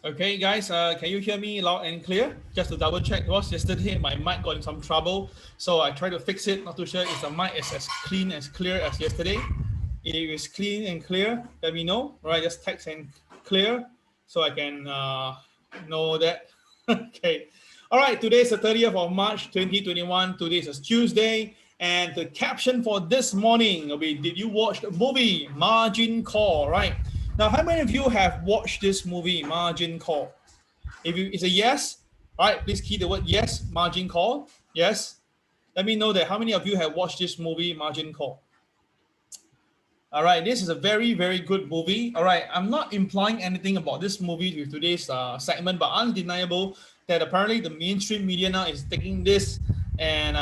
Okay, guys, can you hear me loud and clear? Just to double check, because yesterday my mic got in some trouble, so I tried to fix it. Not too sure if the mic is as clean as clear as yesterday. If it is clean and clear, let me know. All right, just text and clear so I can know that. Okay. All right, today is the 30th of March, 2021. Today is Tuesday. And the caption for this morning will be, did you watch the movie Margin Call, right? Now, how many of you have watched this movie, Margin Call? If it's a yes, all right, please key the word yes, Margin Call. Yes. Let me know that how many of you have watched this movie, Margin Call. All right, this is a very, very good movie. All right, I'm not implying anything about this movie with today's segment, but undeniable that apparently the mainstream media now is taking this and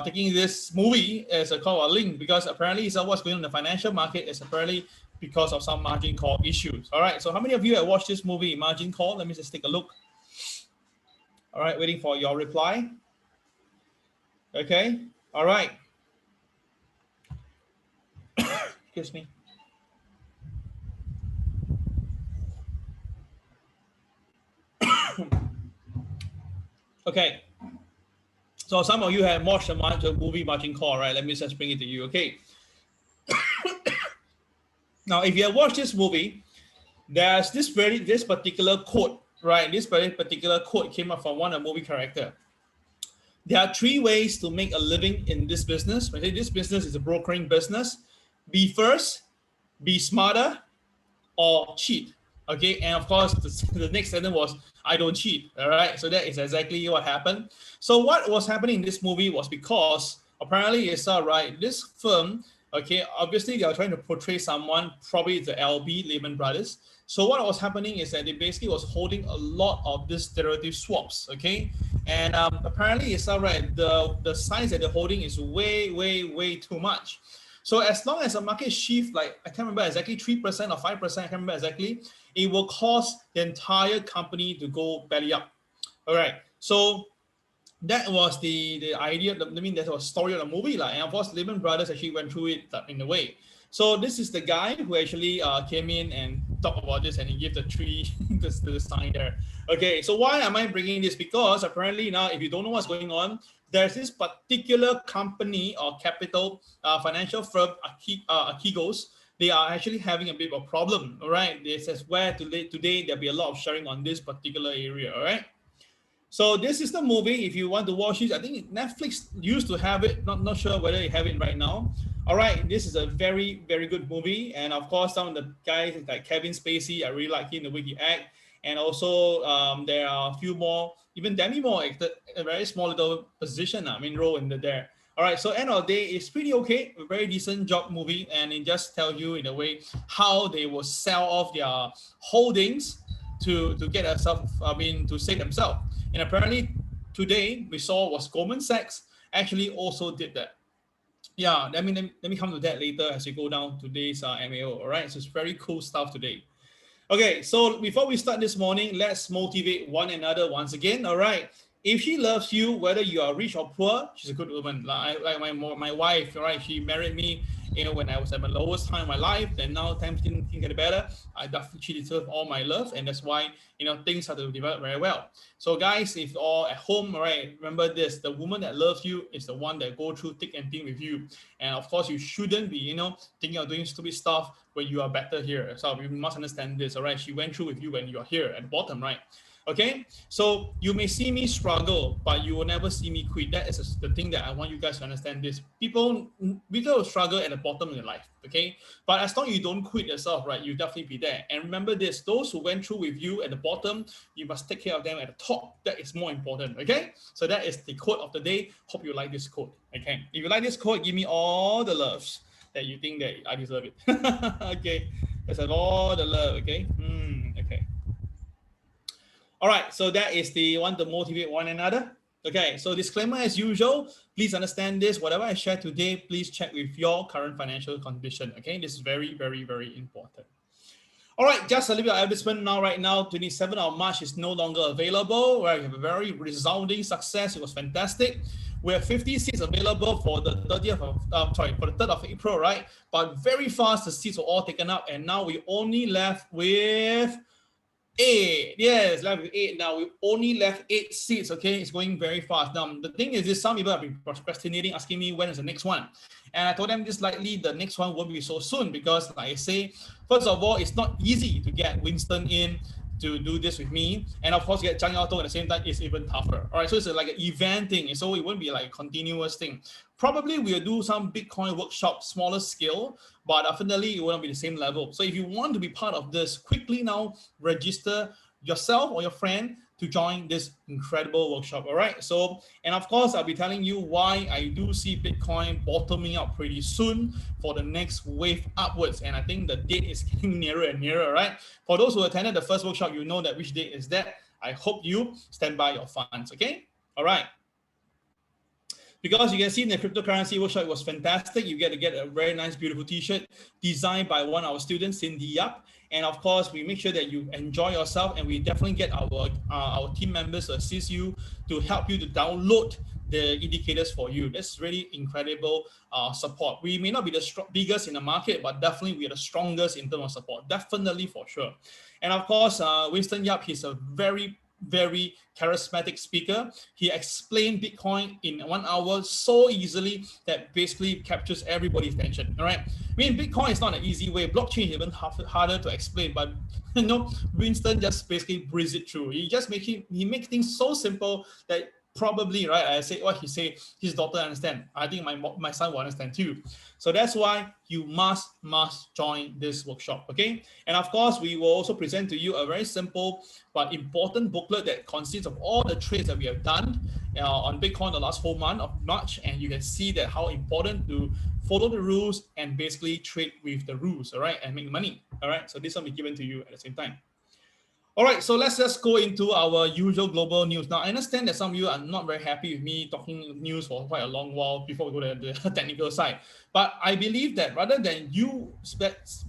taking this movie as a call or link, because apparently it's what's going on in the financial market is apparently because of some margin call issues. All right, so how many of you have watched this movie, Margin Call? Let me just take a look. All right, waiting for your reply. Okay, all right. Excuse me. Okay. So some of you have watched the movie Margin Call, right? Let me just bring it to you, okay? Now, if you have watched this movie, there's this particular quote, right? This very particular quote came up from one of the movie character. There are three ways to make a living in this business. When I say this business is a brokering business, be first, be smarter, or cheat. Okay, and of course, the next sentence was, I don't cheat. All right, so that is exactly what happened. So what was happening in this movie was because apparently it's all right. This firm, okay, obviously they are trying to portray someone, probably the LB Lehman Brothers. So what was happening is that they basically was holding a lot of these derivative swaps, okay, and apparently it's all right. The size that they're holding is way too much. So as long as the market shift, like I can't remember exactly 3% or 5%, I can't remember exactly, it will cause the entire company to go belly up. All right. So that was the idea. I mean, that was story of the movie, and of course, Lehman Brothers actually went through it in a way. So this is the guy who actually came in and talked about this, and he gave the three the sign there. Okay, so why am I bringing this? Because apparently now, if you don't know what's going on, there's this particular company or capital financial firm, Archegos. They are actually having a bit of a problem. All right, this is where today there'll be a lot of sharing on this particular area. All right. So this is the movie. If you want to watch it, I think Netflix used to have it. Not sure whether they have it right now. All right, this is a very good movie, and of course some of the guys like Kevin Spacey, I really like him the way he act, and also there are a few more. Even Demi Moore acted a very small little position. Role in there. All right, so end of the day, it's pretty okay, a very decent job movie, and it just tells you in a way how they will sell off their holdings to get themselves, to save themselves. And apparently today we saw was Goldman Sachs actually also did that. Yeah, let me come to that later as we go down today's MAO. All right, so it's very cool stuff today. Okay, so before we start this morning, let's motivate one another once again. All right, if she loves you, whether you are rich or poor, she's a good woman. Like my wife, right? She married me, when I was at my lowest time in my life, and now times can get better. I definitely she deserves all my love, and that's why things have to develop very well. So guys, if you're all at home, right, remember this: the woman that loves you is the one that go through thick and thin with you. And of course, you shouldn't be, thinking of doing stupid stuff when you are better here. So you must understand this. All right, she went through with you when you are here at the bottom, right? Okay, so you may see me struggle, but you will never see me quit. That is the thing that I want you guys to understand. This people will struggle at the bottom of your life, okay? But as long as you don't quit yourself, right, you'll definitely be there. And remember this: those who went through with you at the bottom, you must take care of them at the top. That is more important, okay? So that is the quote of the day. Hope you like this quote, okay? If you like this quote, give me all the loves that you think that I deserve it. Okay, that's all the love, okay? Okay. All right, so that is the one to motivate one another. Okay, so disclaimer as usual, please understand this. Whatever I share today, please check with your current financial condition. Okay, this is very important. All right, just a little bit of advertisement now. Right now, 27th of March is no longer available. Right, we have a very resounding success. It was fantastic. We have 50 seats available for the 3rd of April, right? But very fast, the seats were all taken up, and now we only left with 8. Yes, left with 8. Now we only left 8 seats. Okay, it's going very fast. Now the thing is this: some people have been procrastinating, asking me when is the next one, and I told them this likely the next one won't be so soon because, like I say, first of all, it's not easy to get Winston in to do this with me, and of course get Zhang Yaotong at the same time is even tougher. All right, so it's like an event thing, so it won't be like a continuous thing. Probably we'll do some Bitcoin workshop, smaller scale, but definitely it won't be the same level. So if you want to be part of this, quickly now register yourself or your friend to join this incredible workshop. All right, so, and of course I'll be telling you why I do see Bitcoin bottoming out pretty soon for the next wave upwards, and I think the date is getting nearer and nearer. Right, for those who attended the first workshop, you know that which date is that. I hope you stand by your funds. Okay, all right. Because you can see in the cryptocurrency workshop, it was fantastic. You get to get a very nice, beautiful t-shirt designed by one of our students, Cindy Yap. And of course, we make sure that you enjoy yourself, and we definitely get our team members to assist you to help you to download the indicators for you. That's really incredible support. We may not be the biggest in the market, but definitely we are the strongest in terms of support. Definitely, for sure. And of course, Winston Yap, he's a very charismatic speaker. He explained Bitcoin in 1 hour so easily that basically captures everybody's attention. All right. I mean, Bitcoin is not an easy way. Blockchain is even harder to explain, but Winston just basically breezes it through. He makes things so simple that probably, right, I say what he say, his daughter understand. I think my son will understand too. So that's why you must join this workshop, okay? And of course, we will also present to you a very simple but important booklet that consists of all the trades that we have done on Bitcoin the last 4 months of March, and you can see that how important to follow the rules and basically trade with the rules, all right, and make money, all right? So this will be given to you at the same time. All right, so let's just go into our usual global news. Now, I understand that some of you are not very happy with me talking news for quite a long while before we go to the technical side. But I believe that rather than you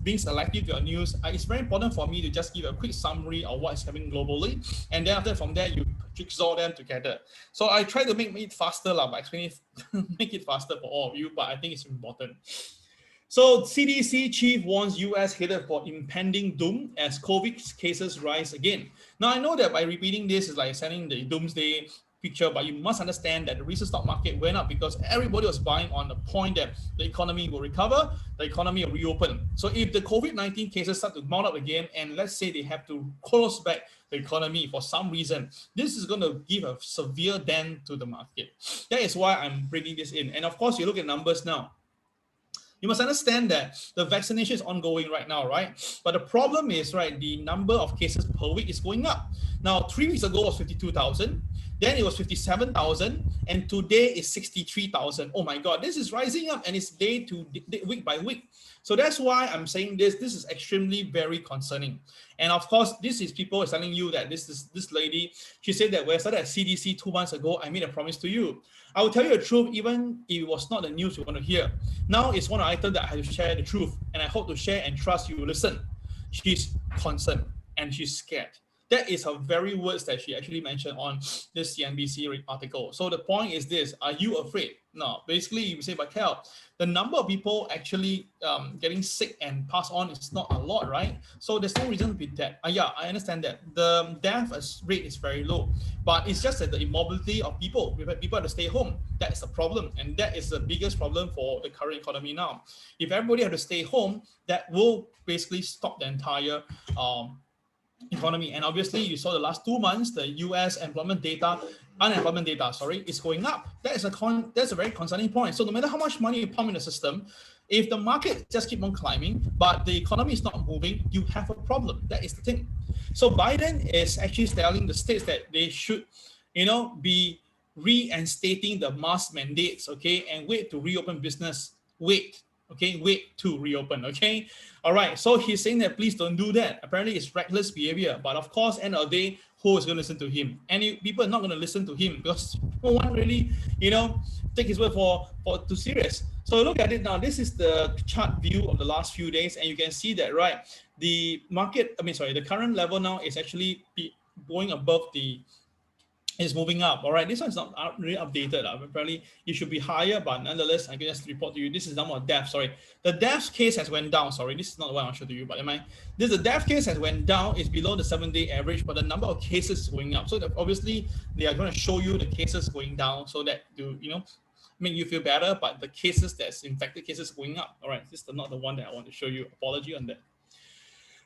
being selective to your news, it's very important for me to just give a quick summary of what is happening globally. And then after from there, you jigsaw them together. So I try to make it faster by explaining make it faster for all of you, but I think it's important. So CDC chief warns US headed for impending doom as COVID cases rise again. Now I know that by repeating this is like sending the doomsday picture, but you must understand that the recent stock market went up because everybody was buying on the point that the economy will recover, the economy will reopen. So if the COVID-19 cases start to mount up again, and let's say they have to close back the economy for some reason, this is going to give a severe dent to the market. That is why I'm bringing this in. And of course, you look at numbers now. You must understand that the vaccination is ongoing right now, right? But the problem is, right, the number of cases per week is going up. Now, 3 weeks ago was 52,000, then it was 57,000, and today is 63,000. Oh my God, this is rising up, and it's week by week. So that's why I'm saying this is extremely very concerning. And of course, this is people telling you that this lady, she said that when I started at CDC 2 months ago, I made a promise to you. I will tell you the truth, even if it was not the news you want to hear. Now it's one item that I have to share the truth, and I hope to share and trust you listen. She's concerned and she's scared. That is her very words that she actually mentioned on this CNBC article. So the point is this: are you afraid? No. Basically, you say, but Cal, the number of people actually getting sick and pass on is not a lot, right? So there's no reason to be dead. Yeah, I understand that. The death rate is very low, but it's just that the immobility of people, people have to stay home. That's the problem, and that is the biggest problem for the current economy now. If everybody has to stay home, that will basically stop the entire economy. And obviously, you saw the last 2 months, the US unemployment data, is going up. That's a very concerning point. So no matter how much money you pump in the system, if the market just keep on climbing, but the economy is not moving, you have a problem. That is the thing. So Biden is actually telling the states that they should, be reinstating the mask mandates, okay, and wait to reopen business. Wait to reopen, okay? All right, so he's saying that please don't do that. Apparently it's reckless behavior, but of course, end of the day, who is going to listen to him? People are not going to listen to him because no one really, take his word for too serious. So look at it now. This is the chart view of the last few days, and you can see that, right? The current level now is actually going above the is moving up. All right, this one's not really updated. Apparently, it should be higher, but nonetheless, I can just report to you. This is number of DEF. Sorry, the DEF case has went down. Sorry, this is not the one I'll show to you, but the DEF case has went down. It's below the 7-day average, but the number of cases is going up. So obviously, they are going to show you the cases going down so that to make you feel better. But the cases that's infected cases going up. All right, this is not the one that I want to show you. Apology on that.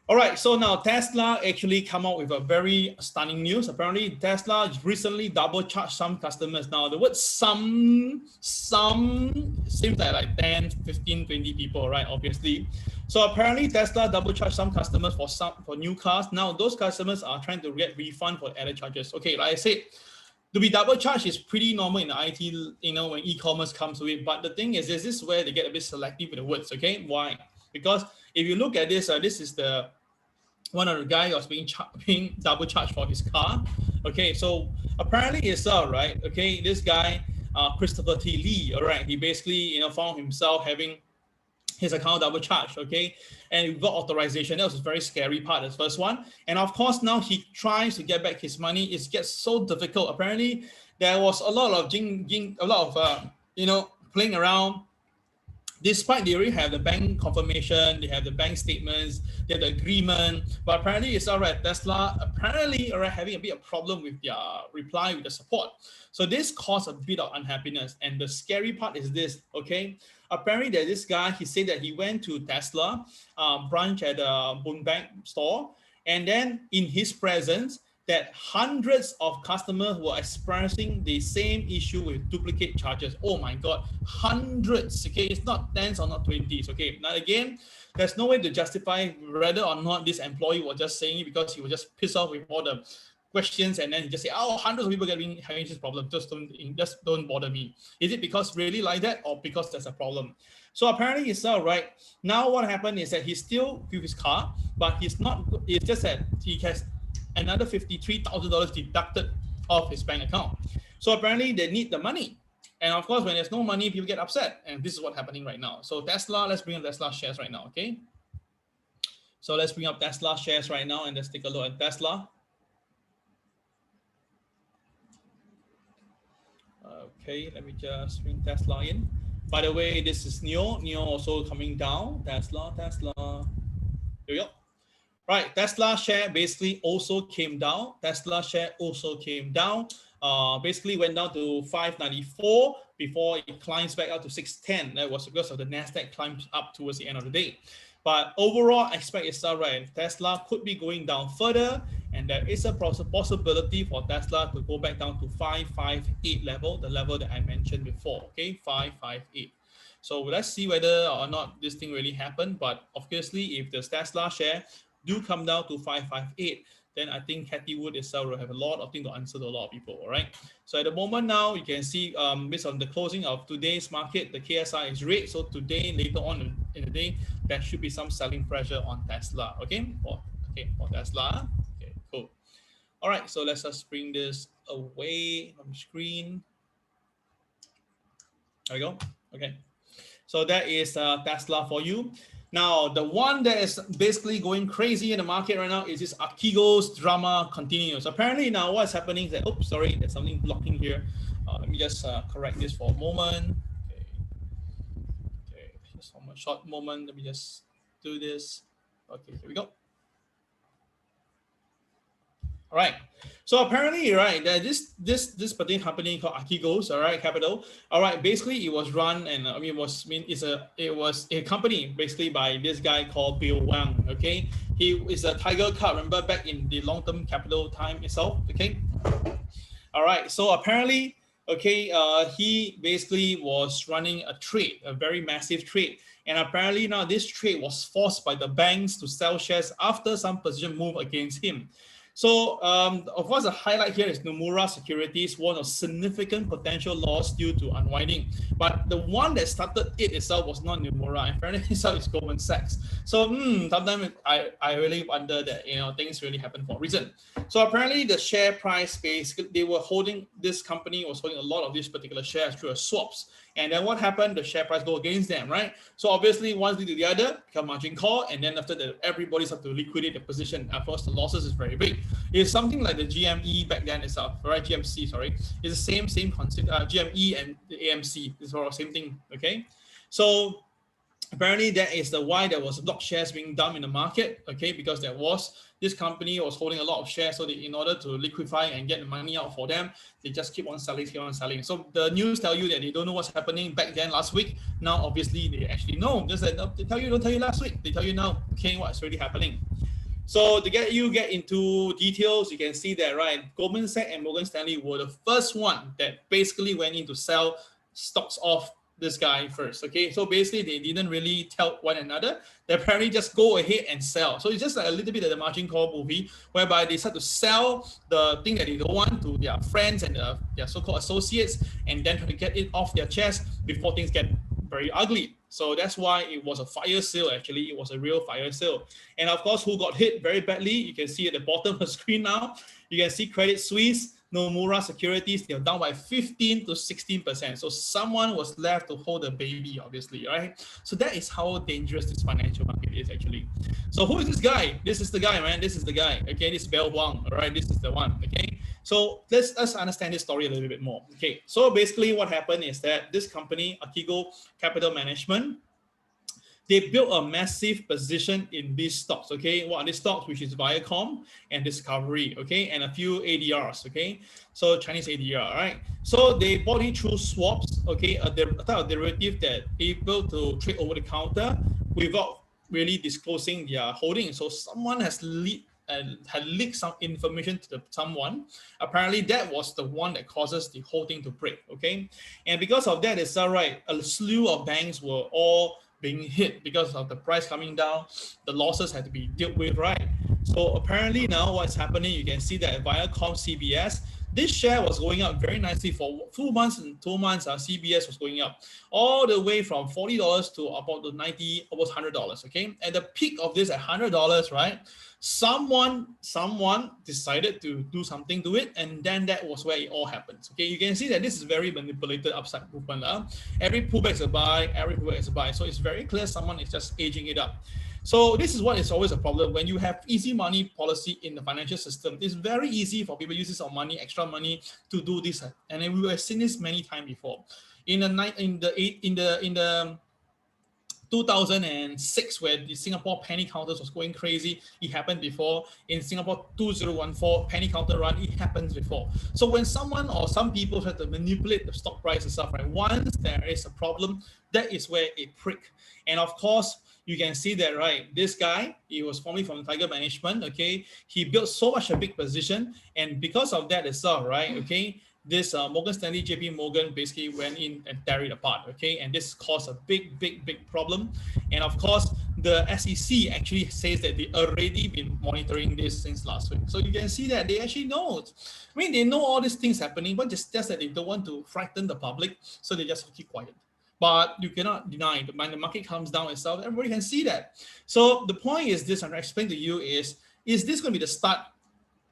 All right, so now Tesla actually come out with a very stunning news. Apparently, Tesla recently double charged some customers. Now, the word some seems like 10, 15, 20 people, right? Obviously. So apparently, Tesla double charged some customers for new cars. Now, those customers are trying to get refund for added charges. Okay, like I said, to be double charged is pretty normal in the IT, when e-commerce comes to it. But the thing is, this is where they get a bit selective with the words, okay? Why? Because if you look at this, this is the one of the guy who was being double charged for his car. Okay, so apparently it's right. Okay, this guy, Christopher T. Lee, all right, he basically found himself having his account double charged, okay, and he got authorization. That was a very scary part, the first one. And of course, now he tries to get back his money. It gets so difficult. Apparently, there was a lot of playing around. Despite they already have the bank confirmation, they have the bank statements, they have the agreement, but apparently it's all right. Tesla apparently already having a bit of problem with their reply with the support. So this caused a bit of unhappiness. And the scary part is this, okay? Apparently there's this guy, he said that he went to Tesla branch at the Bank store, and then in his presence, that hundreds of customers were experiencing the same issue with duplicate charges. Oh my God, hundreds, okay? It's not tens or not 20s, okay? Now again, there's no way to justify whether or not this employee was just saying it because he was just pissed off with all the questions and then he just say, oh, hundreds of people having this problem, just don't bother me. Is it because really like that or because there's a problem? So apparently it's all right. Now what happened is that he's still with his car, but it's just that he has another $53,000 deducted off his bank account. So apparently they need the money. And of course, when there's no money, people get upset. And this is what's happening right now. So Tesla, let's bring up Tesla shares right now, okay? So let's bring up Tesla shares right now and let's take a look at Tesla. Okay, let me just bring Tesla in. By the way, this is NEO. NEO also coming down. Tesla. Here we go. Right, Tesla share basically also came down. Tesla share also came down. Basically went down to 594 before it climbs back up to 610. That was because of the Nasdaq climbs up towards the end of the day. But overall, I expect it's all right. Tesla could be going down further, and there is a possibility for Tesla to go back down to 558 level, the level that I mentioned before. Okay, 558. So let's see whether or not this thing really happened. But obviously, if the Tesla share do come down to 558, then I think Cathy Wood itself will have a lot of things to answer to a lot of people, all right? So at the moment now, you can see based on the closing of today's market, the KSI is red. So today, later on in the day, there should be some selling pressure on Tesla, okay? For Tesla, okay, cool. All right, so let's just bring this away from the screen. There we go, okay. So that is Tesla for you. Now, the one that is basically going crazy in the market right now is this Archegos Drama Continues. Apparently now what's happening is that, oops, sorry, there's something blocking here. Let me just correct this for a moment. Okay, just a short moment. Let me just do this. Okay, here we go. All right. So apparently, right, this particular company called Archegos, all right, Capital. All right, basically it was run and it was a company basically by this guy called Bill Wang. Okay, he is a Tiger Cub. Remember back in the long-term capital time itself. Okay. All right. So apparently, okay, he basically was running a trade, a very massive trade. And apparently now this trade was forced by the banks to sell shares after some position move against him. So, of course, the highlight here is Nomura Securities won a significant potential loss due to unwinding. But the one that started it itself was not Nomura. In fairness, itself is Goldman Sachs. So, sometimes I really wonder that, things really happen for a reason. So, apparently, the share price, basically, this company was holding a lot of these particular shares through swaps. And then what happened? The share price go against them, right? So obviously, one lead to the other, become margin call, and then after that, everybody's have to liquidate the position. Of course, the losses is very big. It's something like the GME back then itself, right? GMC, sorry. It's the same concept. GME and the AMC is all the same thing, okay? So apparently that is the why there was block shares being dumped in the market, okay, because this company was holding a lot of shares, so in order to liquefy and get the money out for them, they just keep on selling. So the news tell you that they don't know what's happening back then last week. Now obviously they actually know. Just that they don't tell you last week, they tell you now, okay, what's really happening. So to get into details, you can see that, right, Goldman Sachs and Morgan Stanley were the first one that basically went in to sell stocks off this guy first, okay? So basically they didn't really tell one another. They apparently just go ahead and sell. So it's just like a little bit of the margin call movie, whereby they start to sell the thing that they don't want to their friends and their so-called associates, and then try to get it off their chest before things get very ugly. So that's why it was a fire sale. Actually, it was a real fire sale. And of course, who got hit very badly? You can see at the bottom of the screen now. You can see Credit Suisse, Nomura Securities, they're down by 15 to 16%. So someone was left to hold the baby, obviously, right? So that is how dangerous this financial market is actually. So who is this guy? This is the guy, man. This is the guy. Okay, this is Bell Huang. All right, this is the one. Okay. So let's understand this story a little bit more. Okay. So basically what happened is that this company, Archegos Capital Management, they built a massive position in these stocks, okay? What are these stocks? Which is Viacom and Discovery, okay? And a few ADRs, okay? So Chinese ADR, right? So they bought it through swaps, okay? A type of derivative that able to trade over the counter without really disclosing their holding. So someone has had leaked some information to someone. Apparently that was the one that causes the whole thing to break, okay? And because of that, it's all right. A slew of banks were all being hit because of the price coming down. The losses had to be dealt with, right? So apparently now what's happening, you can see that Viacom CBS, this share was going up very nicely for 2 months and 2 months. CBS was going up all the way from $40 to about the 90, almost $100. Okay, at the peak of this at $100, right? Someone decided to do something to it, and then that was where it all happens. Okay, you can see that this is very manipulated upside movement. Every pullback is a buy, every pullback is a buy. So it's very clear someone is just aging it up. So this is what is always a problem when you have easy money policy in the financial system. It's very easy for people to use this money, extra money, to do this, and we have seen this many times before. In the 2006, where the Singapore penny counters was going crazy, it happened before. In Singapore 2014 penny counter run, it happens before. So when someone or some people try to manipulate the stock price and stuff, right, once there is a problem, that is where it prick. And of course, you can see that, right? This guy, he was formerly from Tiger Management, okay? He built so much a big position, and because of that itself, right, okay, this Morgan Stanley, JP Morgan basically went in and tear it apart, okay? And this caused a big problem. And of course, the SEC actually says that they already been monitoring this since last week. So you can see that they actually know. I mean, they know all these things happening, but just that they don't want to frighten the public, so they just keep quiet. But you cannot deny when the market comes down itself, everybody can see that. So the point is this, I'm going to explain to you is this going to be the start?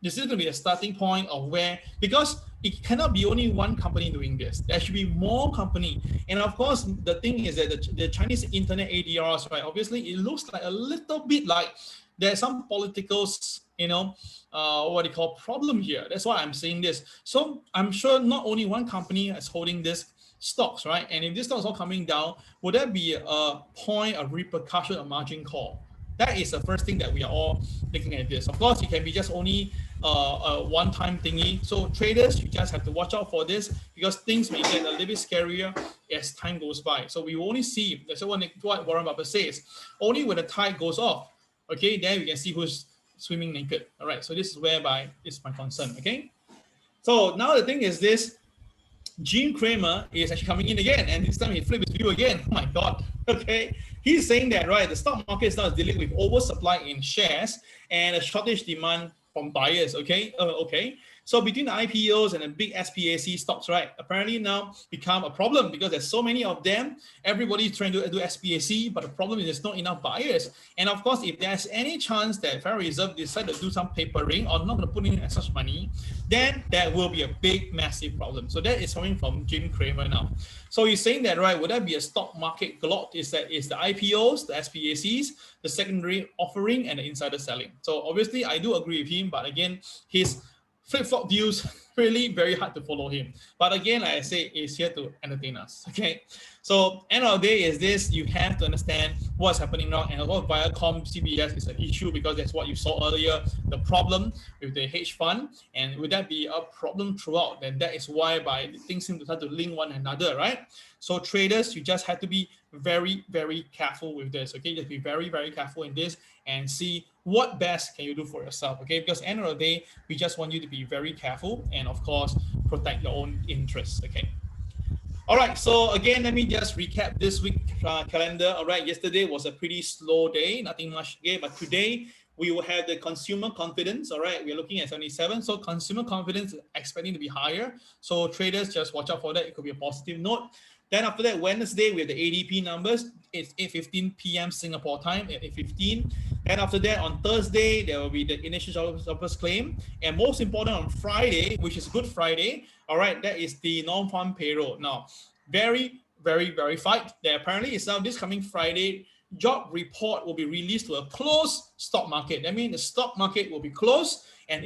This is going to be a starting point of where, because it cannot be only one company doing this. There should be more company. And of course, the thing is that the Chinese internet ADRs, right? Obviously, it looks like a little bit like there's some political, what they call problem here. That's why I'm saying this. So I'm sure not only one company is holding this stocks, right? And if this stock is all coming down, would that be a point of repercussion of margin call? That is the first thing that we are all looking at this. Of course, it can be just only a one-time thingy. So traders, you just have to watch out for this, because things may get a little bit scarier as time goes by. So we will only see, that's what Warren Buffett says, only when the tide goes off, okay, then we can see who's swimming naked. All right, so this is whereby it's my concern, okay? So now the thing is this, Cramer is actually coming in again, and this time he flipped his view again. Oh my God. Okay. He's saying that, right, the stock market is now dealing with oversupply in shares and a shortage demand from buyers. Okay. So between the IPOs and the big SPAC stocks, right, apparently now become a problem because there's so many of them. Everybody's trying to do SPAC, but the problem is there's not enough buyers. And of course, if there's any chance that Federal Reserve decide to do some papering or not going to put in as much money, then there will be a big, massive problem. So that is coming from Jim Cramer now. So he's saying that, right, would that be a stock market glut? Is the IPOs, the SPACs, the secondary offering, and the insider selling? So obviously, I do agree with him, but again, his flip-flop views really very hard to follow him. But again, like I say, he's here to entertain us. Okay. So end of the day is this: you have to understand what's happening now, and what Viacom CBS is an issue because that's what you saw earlier, the problem with the hedge fund, and would that be a problem throughout? Then that is why things seem to start to link one another, right? So traders, you just have to be very, very careful with this. Okay, just be very, very careful in this and see what best can you do for yourself. Okay, because end of the day, we just want you to be very careful and of course protect your own interests. Okay. All right, so again, let me just recap this week calendar. All right, yesterday was a pretty slow day, nothing much again, but today we will have the consumer confidence. All right, we're looking at 77. So consumer confidence is expecting to be higher. So traders, just watch out for that. It could be a positive note. Then after that, Wednesday, we have the ADP numbers. It's 8:15 p.m. Singapore time at 8:15. Then after that, on Thursday, there will be the initial jobless claim. And most important, on Friday, which is Good Friday, all right, that is the non-farm payroll. Now, very, very verified that apparently it's now this coming Friday, job report will be released to a closed stock market. That means the stock market will be closed, and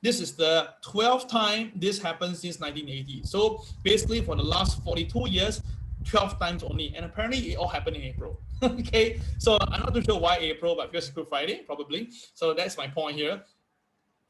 this is the 12th time this happens since 1980. So basically for the last 42 years, 12 times only, and apparently it all happened in April. Okay, so I'm not too sure why April, but because it's Good Friday, probably. So that's my point here.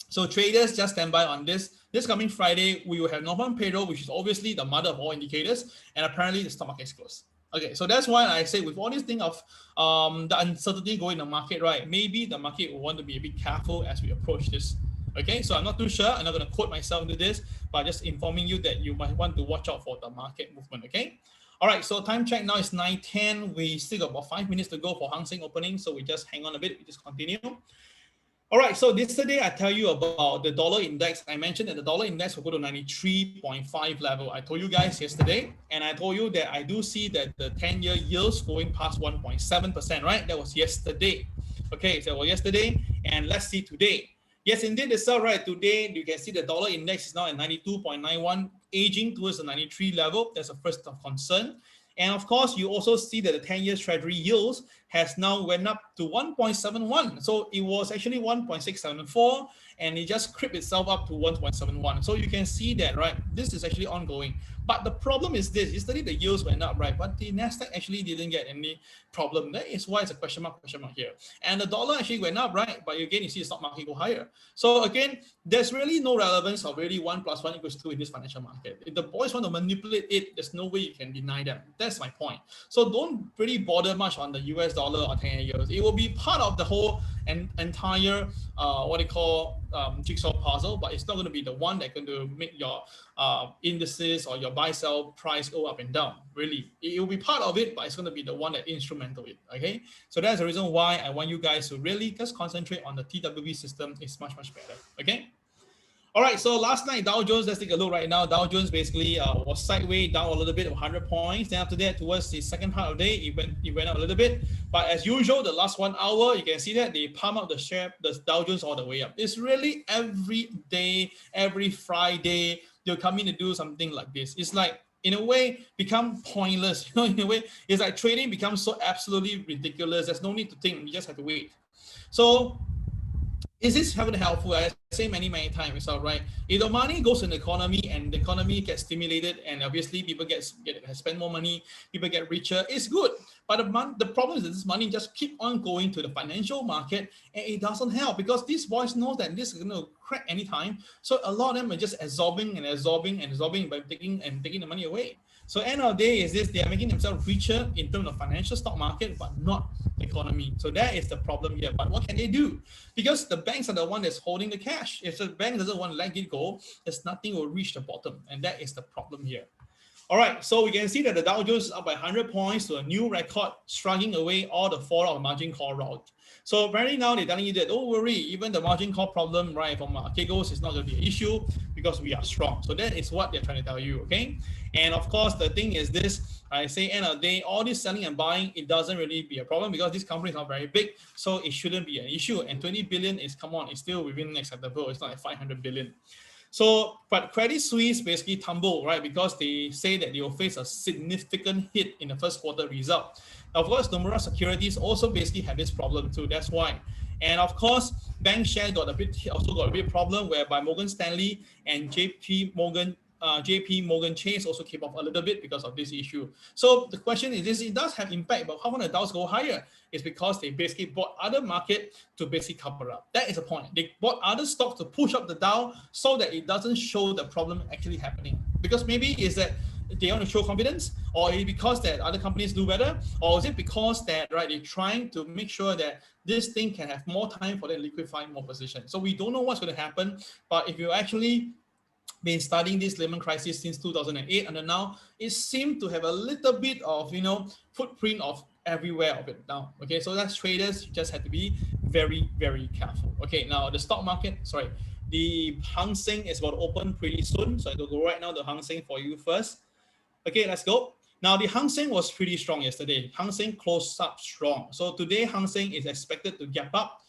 So traders, just stand by on this. This coming Friday, we will have non-farm payroll, which is obviously the mother of all indicators, and apparently the stock market is closed. Okay, so that's why I say with all this thing of the uncertainty going in the market, right? Maybe the market will want to be a bit careful as we approach this. Okay, so I'm not too sure. I'm not going to quote myself into this, but just informing you that you might want to watch out for the market movement. Okay. All right, so time check now is 9:10. We still got about 5 minutes to go for Hang Seng opening, so we just hang on a bit. We just continue. All right, so yesterday I tell you about the dollar index. I mentioned that the dollar index will go to 93.5 level. I told you guys yesterday, and I told you that I do see that the 10-year yields going past 1.7%, right? That was yesterday. Okay, so yesterday, and let's see today. Yes, indeed, it's all right. Today, you can see the dollar index is now at 92.91, aging towards the 93 level. That's a first of concern. And of course, you also see that the 10-year Treasury yields has now went up to 1.71. So it was actually 1.674, and it just crept itself up to 1.71. So you can see that, right? This is actually ongoing. But the problem is this: yesterday the yields went up, right? But the Nasdaq actually didn't get any problem. That is why it's a question mark here. And the dollar actually went up, right? But again, you see the stock market go higher. So again, there's really no relevance of really 1 + 1 = 2 in this financial market. If the boys want to manipulate it, there's no way you can deny them. That's my point. So don't really bother much on the US dollar or 10 years. It will be part of the whole entire jigsaw puzzle, but it's not going to be the one that's going to make your indices or your buy sell price go up and down. Really, it will be part of it, but it's going to be the one that instrumental it. Okay, so that's the reason why I want you guys to really just concentrate on the TWB system. It's much better. Okay. All right, so last night, Dow Jones, let's take a look right now. Dow Jones basically was sideways down a little bit, 100 points. Then after that, towards the second part of the day, it went up a little bit. But as usual, the last 1 hour, you can see that they pump up the Dow Jones all the way up. It's really every day, every Friday, they'll come in to do something like this. It's like, in a way, become pointless. In a way, it's like trading becomes so absolutely ridiculous. There's no need to think. You just have to wait. So, is this having helpful? I say many times, it's all right. If the money goes in the economy and the economy gets stimulated, and obviously people spend more money, people get richer, it's good. But the problem is that this money just keep on going to the financial market, and it doesn't help because these boys know that this is going to crack anytime. So a lot of them are just absorbing by taking the money away. So end of the day is this: they are making themselves richer in terms of financial stock market, but not the economy. So that is the problem here. But what can they do? Because the banks are the one that's holding the cash. If the bank doesn't want to let it go, there's nothing will reach the bottom, and that is the problem here. All right, so we can see that the Dow Jones is up by 100 points to a new record, struggling away all the fallout of margin call route. So apparently now they're telling you that don't worry, even the margin call problem, right, from Archegos is not going to be an issue because we are strong. So that is what they're trying to tell you, okay? And of course, the thing is this, I say end of the day, all this selling and buying, it doesn't really be a problem because this company is not very big, so it shouldn't be an issue. And 20 billion is, come on, it's still within acceptable. It's not like 500 billion. So, but Credit Suisse basically tumbled, right? Because they say that they will face a significant hit in the first quarter result. Of course, Nomura Securities also basically had this problem too. That's why. And of course, bank share got a bit problem whereby Morgan Stanley and JP Morgan Chase also came off a little bit because of this issue. So the question is this, it does have impact, but how can the Dows go higher? It's because they basically bought other market to basically cover up. That is the point. They bought other stocks to push up the Dow so that it doesn't show the problem actually happening. Because maybe is that they want to show confidence, or is it because that other companies do better, or is it because that, right, they're trying to make sure that this thing can have more time for them to liquefy more position. So we don't know what's going to happen, but if you actually been studying this Lehman crisis since 2008 and now it seemed to have a little bit of footprint of everywhere of it now. Okay, so that's traders, you just have to be very, very careful. Okay, now the stock market, sorry, the Hang Seng is about to open pretty soon, so I will go right now the Hang Seng for you first. Okay, let's go. Now the Hang Seng was pretty strong yesterday. Hang Seng closed up strong, so today Hang Seng is expected to gap up.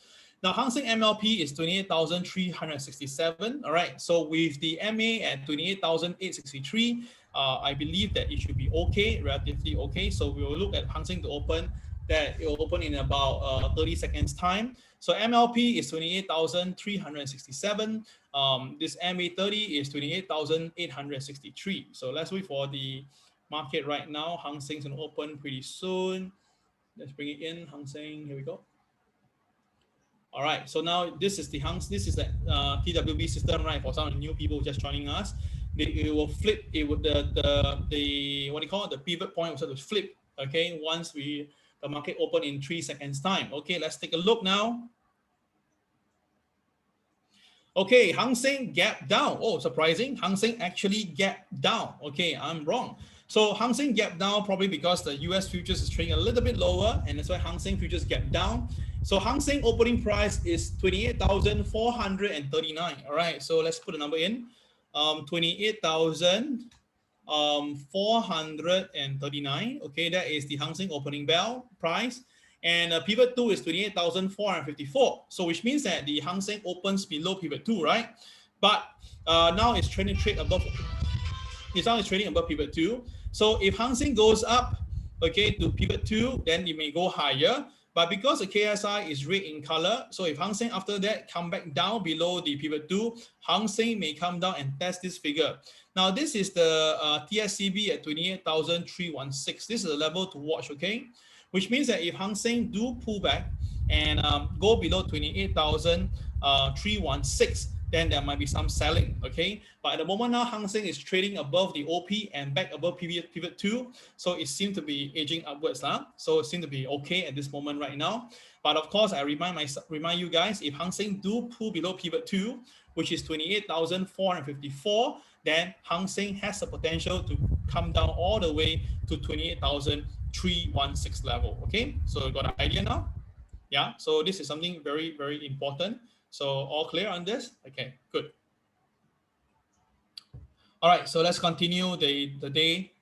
Now, Hang Seng MLP is 28,367. All right. So with the MA at 28,863, I believe that it should be okay, relatively okay. So we will look at Hang Seng to open. That it will open in about 30 seconds time. So MLP is 28,367. This MA30 is 28,863. So let's wait for the market right now. Hang Seng's gonna open pretty soon. Let's bring it in. Hang Seng. Here we go. All right, so now this is the TWB system, right? For some new people just joining us, it will flip. It would the what do you call it? The pivot point will start to flip. Okay, once the market open in 3 seconds time. Okay, let's take a look now. Okay, Hang Seng gap down. Oh, surprising. Hang Seng actually gap down. Okay, I'm wrong. So Hang Seng gap down probably because the US futures is trading a little bit lower, and that's why Hang Seng futures gap down. So Hang Seng opening price is 28,439. All right, so let's put a number in. 28,439. Okay, that is the Hang Seng opening bell price. And pivot 2 is 28,454. So which means that the Hang Seng opens below pivot 2, right? But now it's trading above. It's now trading above pivot 2. So if Hang Seng goes up, okay, to pivot 2, then it may go higher. But because the KSI is red in color, so if Hang Seng after that come back down below the pivot 2, Hang Seng may come down and test this figure. Now this is the TSCB at 28,316. This is a level to watch, okay? Which means that if Hang Seng do pull back and go below 28,316, then there might be some selling, okay? But at the moment now, Hang Seng is trading above the OP and back above pivot 2. So it seems to be edging upwards. So it seems to be okay at this moment right now. But of course, I remind you guys, if Hang Seng do pull below pivot 2, which is 28,454, then Hang Seng has the potential to come down all the way to 28,316 level, okay? So you got an idea now? Yeah, so this is something very, very important. So all clear on this? Okay, good. All right, so let's continue the day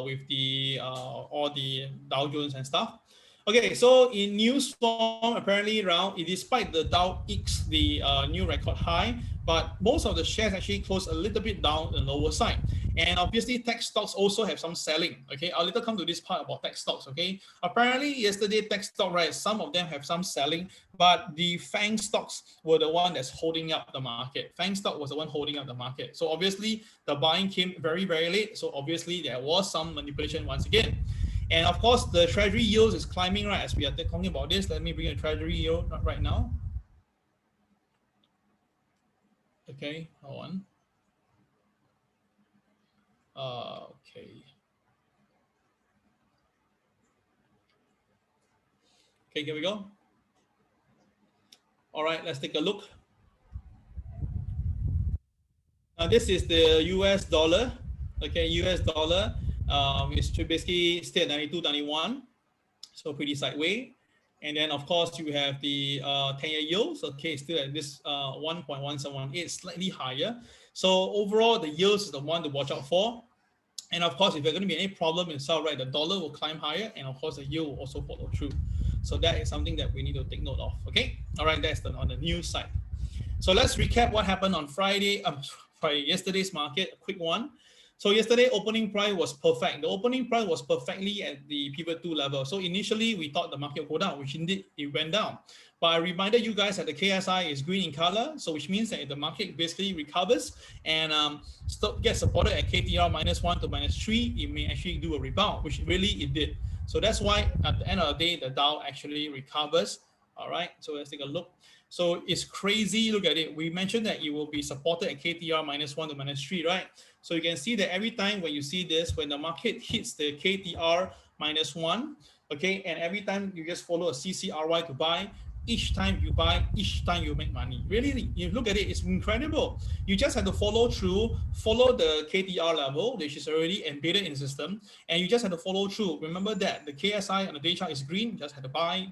with the all the Dow Jones and stuff. Okay, so in news form, apparently despite the Dow ekes the new record high, but most of the shares actually closed a little bit down the lower side. And obviously, tech stocks also have some selling. Okay, I'll later come to this part about tech stocks. Okay, apparently yesterday tech stock, right, some of them have some selling, but the FANG stocks were the one that's holding up the market. FANG stock was the one holding up the market. So obviously, the buying came very, very late. So obviously, there was some manipulation once again. And of course, the Treasury yield is climbing, right, as we are talking about this. Let me bring a Treasury yield right now. Okay, hold on. Okay. Okay, here we go. All right, let's take a look. Now, this is the US dollar. Okay, US dollar is basically stay at 92.91, so pretty sideways. And then of course you have the 10-year yields. Okay, still at this 1.1718, slightly higher. So overall, the yields is the one to watch out for. And of course, if there's going to be any problem in South, right, the dollar will climb higher, and of course, the yield will also follow through. So that is something that we need to take note of. Okay, all right, that's on the news side. So let's recap what happened on Friday. Yesterday's market, a quick one. So yesterday opening price was perfect. The opening price was perfectly at the pivot 2 level. So initially we thought the market would go down, which indeed it went down. But I reminded you guys that the KSI is green in color, so which means that if the market basically recovers and gets supported at KTR -1 to -3, it may actually do a rebound, which really it did. So that's why at the end of the day, the Dow actually recovers. All right, so let's take a look. So it's crazy. Look at it. We mentioned that it will be supported at KTR -1 to -3, right? So you can see that every time when you see this, when the market hits the KTR -1, okay, and every time you just follow a CCRY to buy, each time you buy, each time you make money. Really, you look at it, it's incredible. You just have to follow the KTR level, which is already embedded in the system, and you just have to follow through. Remember that the KSI on the day chart is green, you just have to buy.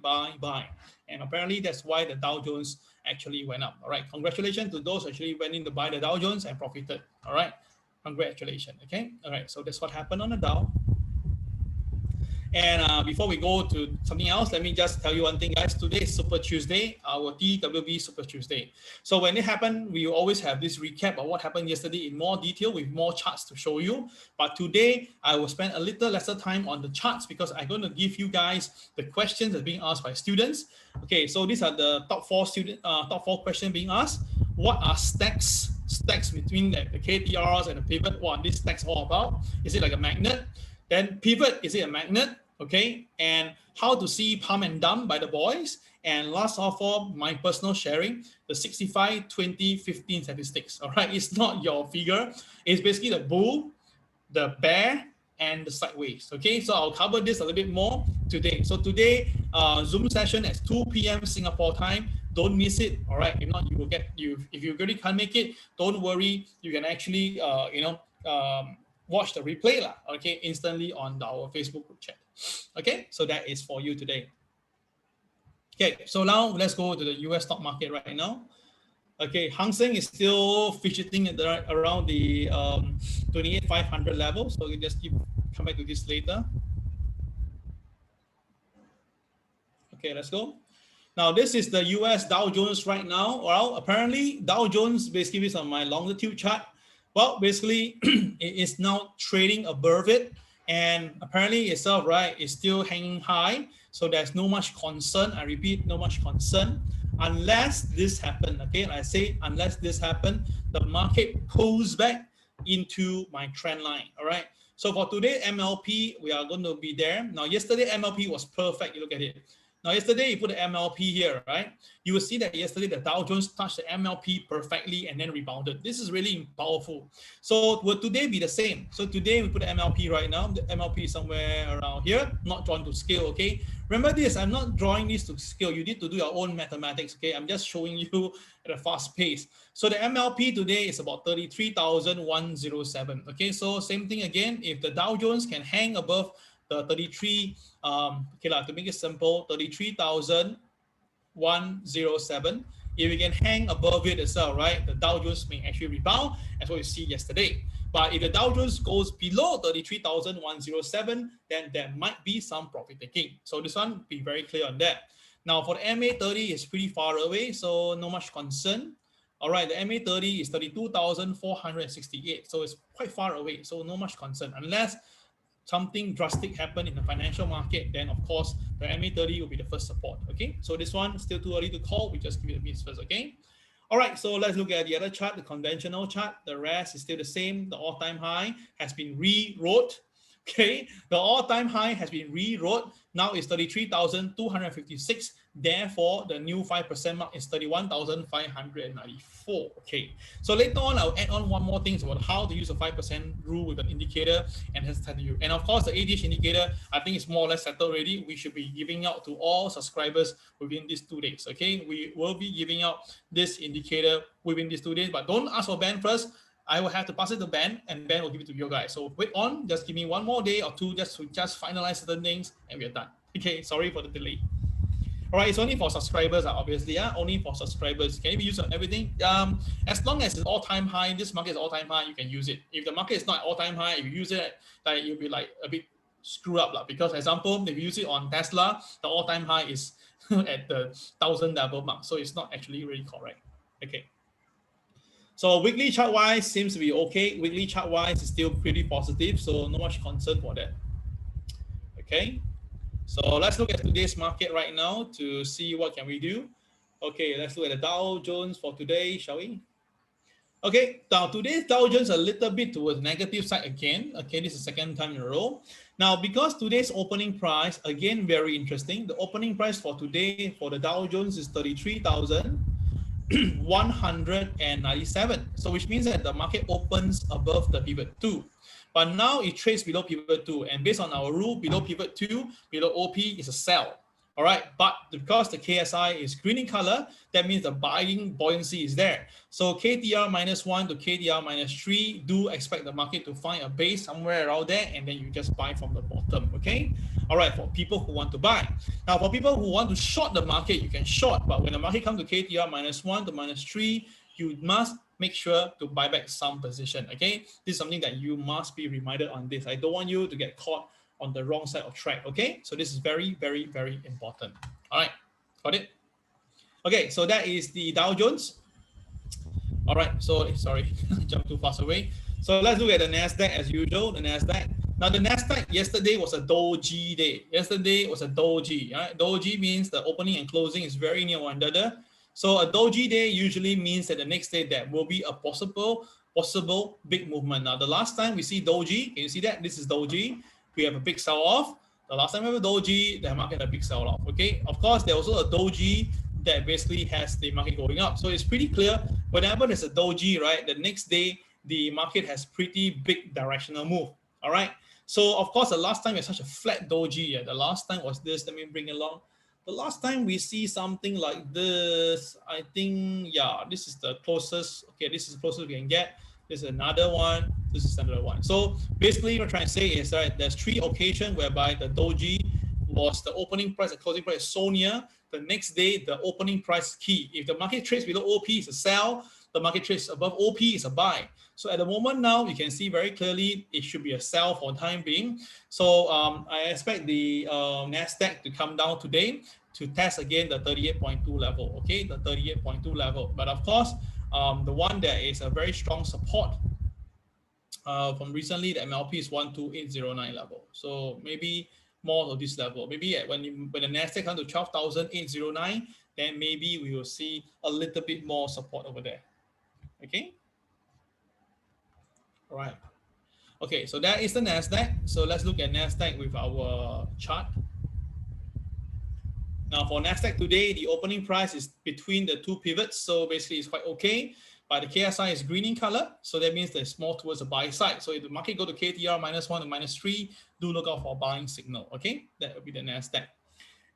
And apparently that's why the Dow Jones actually went up. All right, congratulations to those who actually went in to buy the Dow Jones and profited. All right, congratulations. Okay, all right, so that's what happened on the Dow. And before we go to something else, let me just tell you one thing, guys. Today is Super Tuesday, our TWB Super Tuesday. So when it happened, we always have this recap of what happened yesterday in more detail with more charts to show you. But today, I will spend a little lesser time on the charts because I'm going to give you guys the questions that are being asked by students. Okay, so these are the top four questions being asked. What are stacks between the KTRs and the pivot? What are these stacks all about? Is it like a magnet? Then pivot, is it a magnet? Okay, and how to see pump and dump by the boys. And last of all, my personal sharing, the 65, 20, 15 statistics. All right, it's not your figure. It's basically the bull, the bear, and the sideways. Okay, so I'll cover this a little bit more today. So today, Zoom session at 2 p.m. Singapore time. Don't miss it. All right, if not, you will get you. If you really can't make it, don't worry. You can actually, watch the replay lah, okay, instantly on our Facebook group chat. Okay, so that is for you today. Okay, so now let's go to the US stock market right now. Okay, Hang Seng is still fidgeting around the 28,500 level. So we just come back to this later. Okay, let's go. Now, this is the US Dow Jones right now. Well, apparently Dow Jones, basically based on my longitude chart, well, basically it is now trading above it. And apparently itself, right, is still hanging high. So there's no much concern. I repeat, no much concern. Unless this happen, okay? I say, unless this happen, the market pulls back into my trend line, all right? So for today, MLP, we are going to be there. Now, yesterday, MLP was perfect. You look at it. Now, yesterday, you put the MLP here, right? You will see that yesterday, the Dow Jones touched the MLP perfectly and then rebounded. This is really powerful. So will today be the same? So today, we put the MLP right now. The MLP is somewhere around here, not drawn to scale, okay? Remember this, I'm not drawing this to scale. You need to do your own mathematics, okay? I'm just showing you at a fast pace. So the MLP today is about 33,107, okay? So same thing again, if the Dow Jones can hang above the 33, to make it simple, 33,107. If we can hang above it as well, right, the Dow Jones may actually rebound, as what you see yesterday. But if the Dow Jones goes below 33,107, then there might be some profit taking. So this one, be very clear on that. Now for the MA30, it's pretty far away, so no much concern. All right, the MA30 is 32,468, so it's quite far away, so no much concern. Unless something drastic happen in the financial market, then of course the MA30 will be the first support. Okay, so this one still too early to call. We just give it a miss first. Okay, all right. So let's look at the other chart, the conventional chart. The rest is still the same. The all-time high has been rewrote. Okay, the all-time high has been rewrote. Now it's 33,256. Therefore, the new 5% mark is 31,594. Okay, so later on, I'll add on one more thing about how to use a 5% rule with an indicator and has to you. And of course, the ADH indicator, I think it's more or less settled already. We should be giving out to all subscribers within these 2 days. Okay, we will be giving out this indicator within these 2 days, but don't ask for ban first. I will have to pass it to Ben, and Ben will give it to you guys. So wait on, just give me one more day or two just to finalize certain things, and we're done. Okay, sorry for the delay. All right, it's only for subscribers, obviously. Only for subscribers. Can it be used on everything? As long as it's all-time high, this market is all-time high, you can use it. If the market is not all-time high, if you use it, like you'll be like a bit screwed up. Because, for example, if you use it on Tesla, the all-time high is at the 1,000 level mark. So it's not actually really correct. Okay. So weekly chart-wise seems to be okay. Weekly chart-wise is still pretty positive, so no much concern for that. Okay. So let's look at today's market right now to see what can we do. Okay, let's look at the Dow Jones for today, shall we? Okay, now today's Dow Jones a little bit towards the negative side again. Okay, this is the second time in a row. Now, because today's opening price, again, very interesting. The opening price for today for the Dow Jones is 33,197. So which means that the market opens above the pivot 2. But now it trades below pivot 2, and based on our rule, below pivot 2, below OP is a sell. All right, but because the KSI is green in color, that means the buying buoyancy is there. So KTR -1 to KTR -3, do expect the market to find a base somewhere around there, and then you just buy from the bottom, okay? All right, for people who want to buy. Now, for people who want to short the market, you can short, but when the market comes to KTR -1 to -3, you must make sure to buy back some position, okay? This is something that you must be reminded on this. I don't want you to get caught on the wrong side of track, okay? So this is very, very, very important. All right, got it? Okay, so that is the Dow Jones. All right, so sorry, jumped too fast away. So let's look at the Nasdaq as usual, the Nasdaq. Now the Nasdaq yesterday was a doji day. Yesterday was a doji, right? Doji means the opening and closing is very near one another. So a doji day usually means that the next day there will be a possible big movement. Now the last time we see doji, can you see that? This is doji. We have a big sell-off. The last time we have a doji, the market had a big sell-off. Okay. Of course, there's also a doji that basically has the market going up. So it's pretty clear. Whenever there's a doji, right, the next day the market has pretty big directional move. All right. So of course, the last time we had such a flat doji. Yeah, the last time was this. Let me bring it along. The last time we see something like this, I think, yeah, this is the closest. Okay, this is the closest we can get. This is another one. This is another one. So basically, what I'm trying to say is that there's 3 occasions whereby the doji was the opening price, the closing price so near. The next day, the opening price is key. If the market trades below OP, it's a sell. The market trades above OP, is a buy. So at the moment now, you can see very clearly it should be a sell for the time being. So I expect the Nasdaq to come down today to test again the 38.2 level. Okay, the 38.2 level. But of course, the one that is a very strong support from recently, the MLP is 12809 level. So maybe more of this level. Maybe when the Nasdaq comes to 12,809, then maybe we will see a little bit more support over there. Okay. All right. Okay, so that is the Nasdaq. So let's look at Nasdaq with our chart. Now for Nasdaq today, the opening price is between the 2 pivots. So basically it's quite okay. But the KSI is green in color. So that means there's more towards the buy side. So if the market go to KTR -1 to -3, do look out for a buying signal. Okay, that will be the Nasdaq.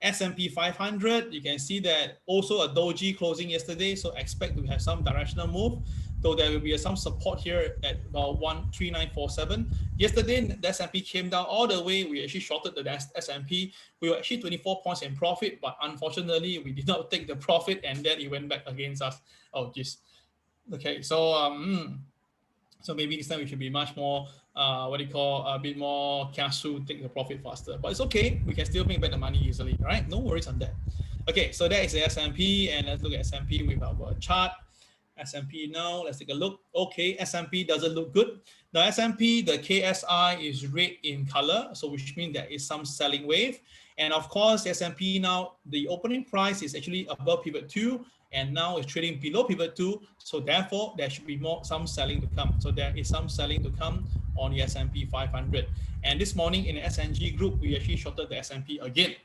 S&P 500, you can see that also a doji closing yesterday. So expect to have some directional move. Though there will be some support here at about 13947. Yesterday, the S&P came down all the way. We actually shorted the S&P. We were actually 24 points in profit, but unfortunately, we did not take the profit, and then it went back against us. Oh, geez. Okay, so so maybe this time we should be much more, a bit more careful, take the profit faster. But it's okay. We can still make back the money easily, right? No worries on that. Okay, so that is the S&P, and let's look at S&P with our chart. S&P now, let's take a look. Okay, S&P doesn't look good. The S&P, the KSI is red in color, so which means there is some selling wave. And of course, S&P now, the opening price is actually above pivot 2, and now it's trading below pivot 2. So therefore, there should be some selling to come. So there is some selling to come on the S&P 500. And this morning in the SNG group, we actually shorted the S&P again.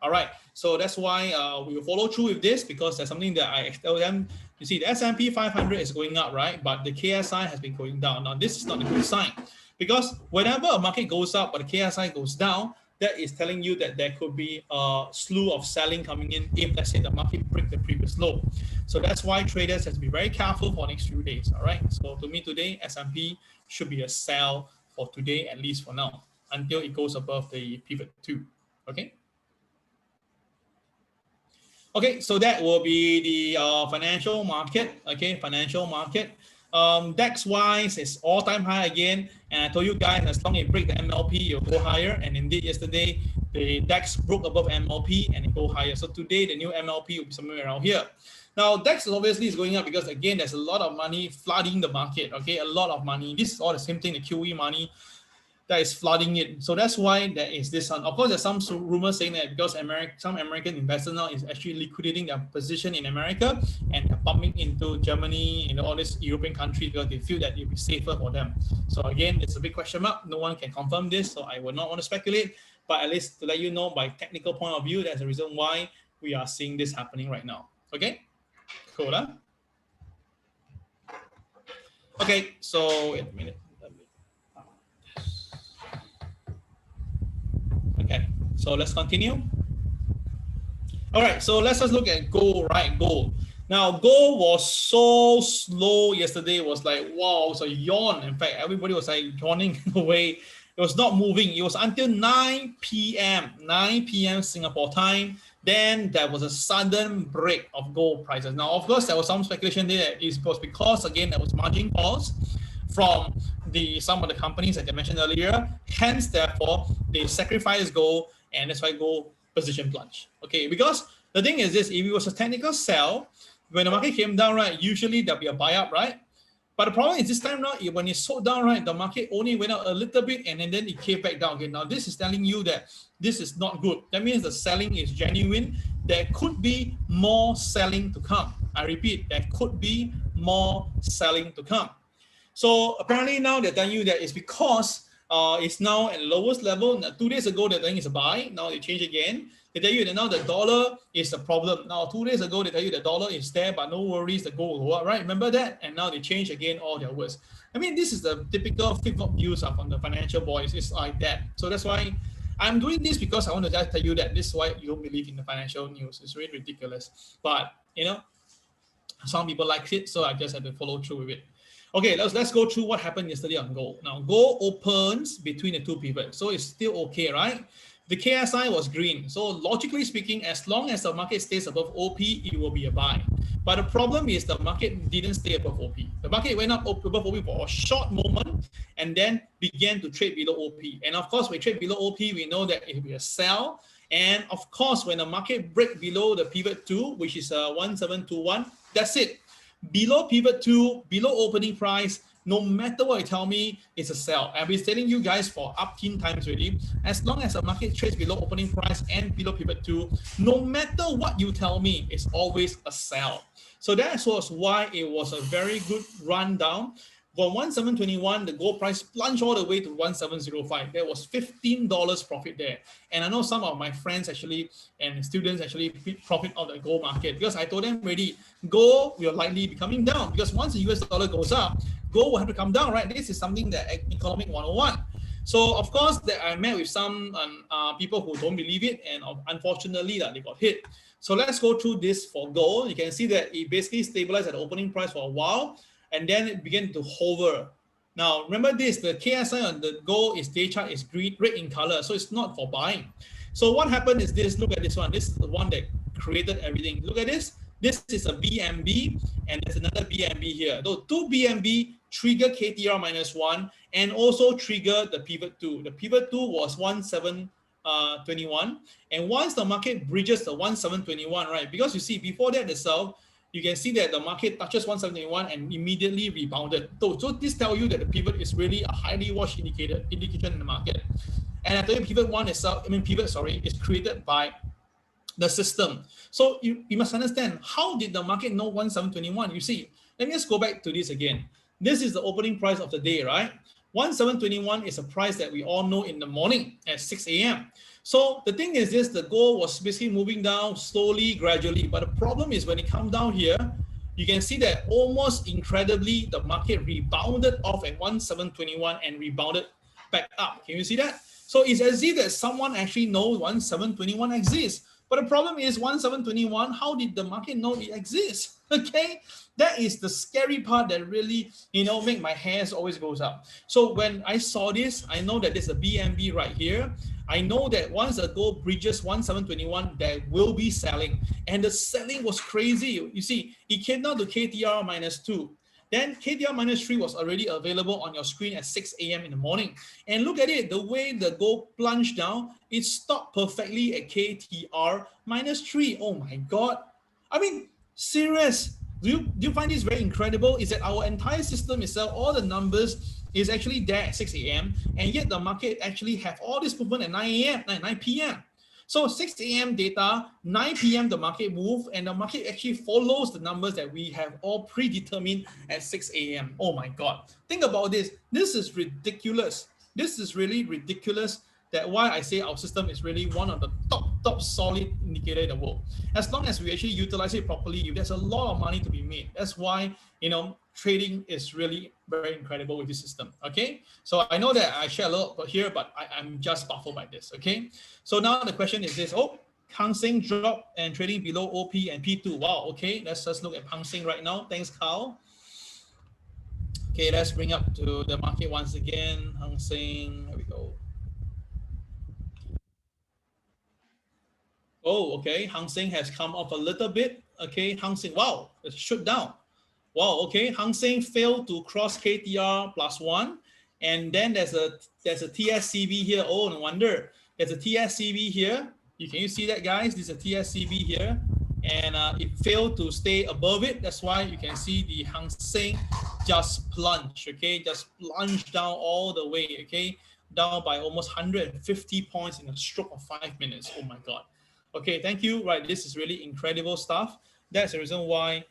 All right, so that's why we will follow through with this, because there's something that I tell them. You see, the S&P 500 is going up, right? But the KSI has been going down. Now, this is not a good sign, because whenever a market goes up but the KSI goes down, that is telling you that there could be a slew of selling coming in if, let's say, the market breaks the previous low. So that's why traders have to be very careful for next few days. All right. So to me today, S&P should be a sell for today, at least for now, until it goes above the pivot 2. Okay. Okay, so that will be the financial market. Okay, financial market. DAX wise is all-time high again, and I told you guys as long as it break the MLP, it'll go higher. And indeed, yesterday the DAX broke above MLP and it go higher. So today the new MLP will be somewhere around here. Now DAX obviously is going up because again there's a lot of money flooding the market. Okay, a lot of money. This is all the same thing, the QE money that is flooding it. So that's why there is this one. Of course, there's some rumors saying that because some American investors now is actually liquidating their position in America and pumping into Germany, all these European countries because they feel that it'll be safer for them. So again, it's a big question mark. No one can confirm this, so I would not want to speculate. But at least to let you know, by technical point of view, that's the reason why we are seeing this happening right now. Okay, cool, huh? Okay, so wait a minute. Okay, so let's continue. All right, so let's just look at gold, right? Gold. Now, gold was so slow yesterday. It was like, wow, so yawn. In fact, everybody was like yawning in a way. It was not moving. It was until 9 p.m. Singapore time. Then there was a sudden break of gold prices. Now, of course, there was some speculation there. It was because, again, there was margin calls from some of the companies that I mentioned earlier. Hence, therefore, they sacrifice gold, and that's why gold position plunge. Okay, because the thing is this: if it was a technical sell, when the market came down, right, usually there'll be a buy up, right? But the problem is this time now, when it sold down, right, the market only went up a little bit and then it came back down again. Now, this is telling you that this is not good. That means the selling is genuine. There could be more selling to come. I repeat, there could be more selling to come. So apparently now they're telling you that it's because it's now at the lowest level. Now, 2 days ago, they're telling it's a buy. Now they change again. They tell you that now the dollar is a problem. Now, 2 days ago, they tell you the dollar is there, but no worries, the gold will go up, right? Remember that? And now they change again all their words. I mean, this is the typical flip-flop views from the financial boys. It's like that. So that's why I'm doing this, because I want to just tell you that this is why you don't believe in the financial news. It's really ridiculous. But, some people like it, so I just had to follow through with it. Okay, let's go through what happened yesterday on gold. Now, gold opens between the two pivots, so it's still okay, right? The KSI was green, so logically speaking, as long as the market stays above OP, it will be a buy. But the problem is the market didn't stay above OP. The market went up above OP for a short moment and then began to trade below OP. And of course, when we trade below OP, we know that it will be a sell. And of course, when the market breaks below the pivot 2, which is 1721, that's it. Below pivot 2, below opening price, no matter what you tell me, it's a sell. I've been telling you guys for up 10 times already. As long as the market trades below opening price and below pivot 2, no matter what you tell me, it's always a sell. So that was why it was a very good run down. From 1721, the gold price plunged all the way to 1705. There was $15 profit there. And I know some of my friends actually and students actually profit on the gold market, because I told them already, gold will likely be coming down, because once the US dollar goes up, gold will have to come down, right? This is something that economic 101. So of course, I met with some people who don't believe it, and unfortunately that they got hit. So let's go through this for gold. You can see that it basically stabilized at the opening price for a while, and then it began to hover. Now, remember this, the KSI on the gold is day chart is green, red in color, so it's not for buying. So what happened is this, look at this one. This is the one that created everything. Look at this. This is a BMB, and there's another BMB here. Those two BMB trigger KTR -1 and also trigger the pivot 2. The pivot 2 was 1721. And once the market bridges the 1721, right, because you see before that itself, you can see that the market touches 1721 and immediately rebounded. So this tells you that the pivot is really a highly watched indication in the market. And I tell you, pivot 1 itself, is created by the system. So you must understand, how did the market know 1721? You see, let me just go back to this again. This is the opening price of the day, right? 1721 is a price that we all know in the morning at 6 a.m. So the thing is this, the gold was basically moving down slowly, gradually. But the problem is when it comes down here, you can see that almost incredibly, the market rebounded off at 1721 and rebounded back up. Can you see that? So it's as if that someone actually knows 1721 exists. But the problem is 1721, how did the market know it exists? Okay, that is the scary part that really, make my hairs always goes up. So when I saw this, I know that there's a BNB right here. I know that once the gold bridges 1721, there will be selling. And the selling was crazy. You see, it came down to KTR -2. Then KTR -3 was already available on your screen at 6 a.m. in the morning. And look at it, the way the gold plunged down, it stopped perfectly at KTR -3. Oh my God. I mean, serious. Do you find this very incredible? Is that our entire system itself, all the numbers is actually there at 6 a.m. and yet the market actually have all this movement at 9 a.m., 9 p.m. So 6 a.m. data, 9 p.m. the market move, and the market actually follows the numbers that we have all predetermined at 6 a.m. Oh my God. Think about this. This is ridiculous. This is really ridiculous. That's why I say our system is really one of the top solid indicator in the world. As long as we actually utilize it properly, there's a lot of money to be made. That's why, trading is really very incredible with this system. Okay, so I know that I share a lot here, but I'm just baffled by this. Okay, so now the question is this: Hang Seng drop and trading below OP and P2. Wow. Okay, let's just look at Hang Seng right now. Thanks, Carl. Okay, let's bring up to the market once again. Hang Seng. Here we go. Oh, okay. Hang Seng has come off a little bit. Okay, Hang Seng. Wow, it's shoot down. Wow, okay. Hang Seng failed to cross KTR +1. And then there's a TSCB here. Oh, no wonder. There's a TSCB here. Can you see that, guys? There's a TSCB here. And it failed to stay above it. That's why you can see the Hang Seng just plunge, okay? Just plunge down all the way, okay? Down by almost 150 points in a stroke of 5 minutes. Oh my God. Okay, thank you. Right, this is really incredible stuff. That's the reason why,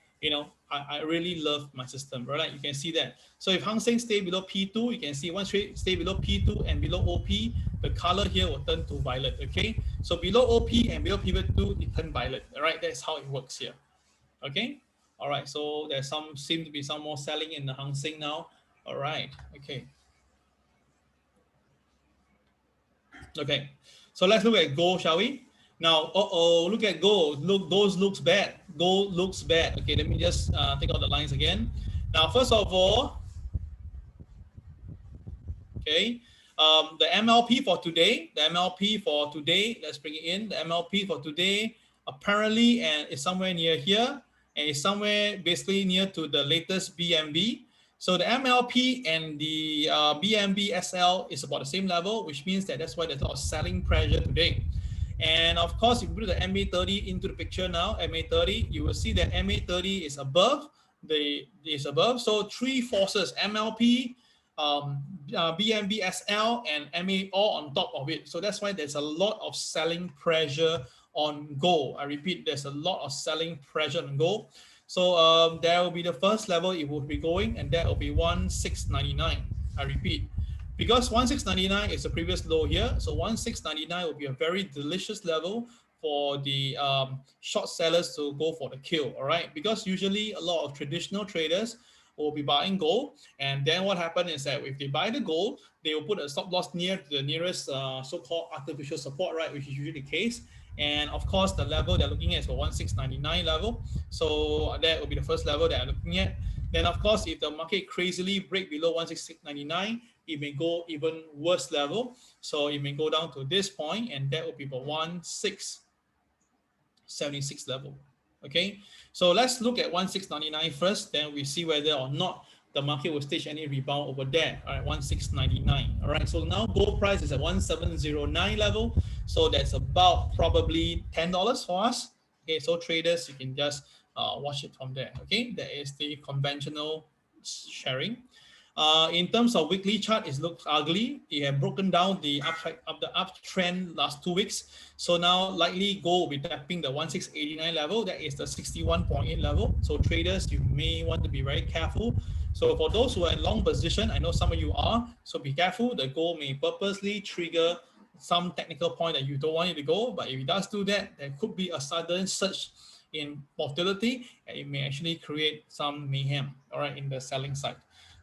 I really love my system, right? You can see that. So if Hang Seng stay below P2, you can see once it stay below P2 and below OP, the color here will turn to violet, okay? So below OP and below pivot 2, it turn violet, all right? That's how it works here, okay? All right, so there's seem to be some more selling in the Hang Seng now. All right, okay. Okay, so let's look at gold, shall we? Now, look at gold. Look, those looks bad. Gold looks bad. Okay, let me just take out the lines again. Now, first of all, okay, the MLP for today, let's bring it in. The MLP for today, apparently, and it's somewhere near here, and it's somewhere basically near to the latest BNB. So the MLP and the BNB SL is about the same level, which means that's why there's a lot of selling pressure today. And of course, if you put the MA30 into the picture now, MA30, you will see that MA30 is above. So three forces: MLP, BNB SL, and MA all on top of it. So that's why there's a lot of selling pressure on gold. I repeat, there's a lot of selling pressure on gold. So there will be the first level it will be going, and that will be 1699. I repeat, because 1699 is the previous low here, so 1699 will be a very delicious level for the short sellers to go for the kill, all right? Because usually a lot of traditional traders will be buying gold, and then what happens is that if they buy the gold, they will put a stop loss near the nearest so-called artificial support, right, which is usually the case. And of course, the level they're looking at is the 1699 level. So that will be the first level that I'm looking at. Then of course, if the market crazily break below 1699, it may go even worse level. So it may go down to this point, and that will be the 1676 level. Okay, so let's look at 1699 first, then we see whether or not the market will stage any rebound over there. All right, 1699. All right, so now gold price is at 1709 level. So that's about probably $10 for us. Okay, so traders, you can just watch it from there. Okay, that is the conventional sharing. In terms of weekly chart, it looks ugly. It have broken down the uptrend last 2 weeks. So now likely gold will be tapping the 1689 level. That is the 61.8 level. So traders, you may want to be very careful. So for those who are in long position, I know some of you are, so be careful. The gold may purposely trigger some technical point that you don't want it to go. But if it does do that, there could be a sudden surge in volatility, and it may actually create some mayhem, all right, in the selling side.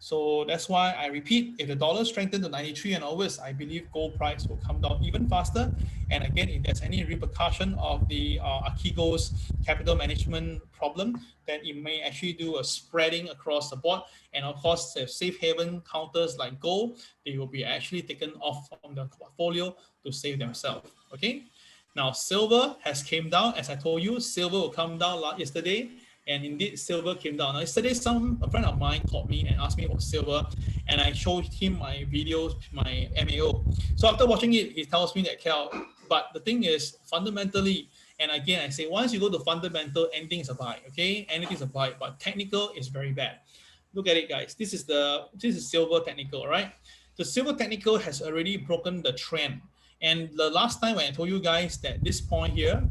So that's why I repeat, if the dollar strengthens to 93 and onwards, I believe gold price will come down even faster. And again, if there's any repercussion of the Archegos capital management problem, then it may actually do a spreading across the board. And of course, safe haven counters like gold, they will be actually taken off from the portfolio to save themselves. Okay. Now, silver has came down. As I told you, silver will come down yesterday. And indeed, silver came down. Now, yesterday, a friend of mine called me and asked me about silver, and I showed him my videos, my MAO. So after watching it, he tells me that, Cal, but the thing is, fundamentally, and again, I say, once you go to fundamental, anything is a buy, okay? Anything is a buy, but technical is very bad. Look at it, guys. This is silver technical, right? The silver technical has already broken the trend. And the last time when I told you guys that this point here,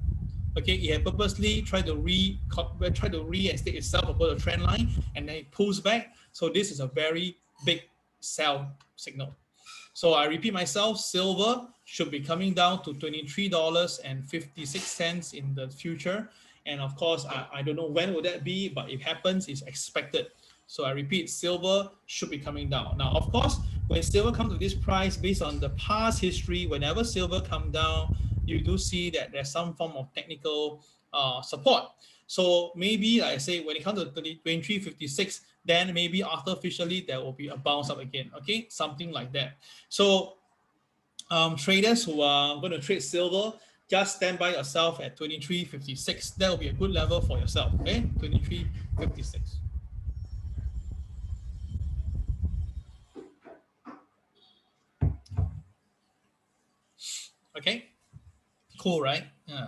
okay, it had purposely tried to reinstate itself above the trend line, and then it pulls back. So this is a very big sell signal. So I repeat myself, silver should be coming down to $23.56 in the future. And of course, I don't know when will that be, but if it happens, it's expected. So I repeat, silver should be coming down. Now, of course, when silver comes to this price, based on the past history, whenever silver comes down, you do see that there's some form of technical support. So maybe, like I say, when it comes to 23.56, then maybe artificially there will be a bounce up again, okay? Something like that. So traders who are going to trade silver, just stand by yourself at 23.56. That will be a good level for yourself, okay? 23.56. Okay, cool, right?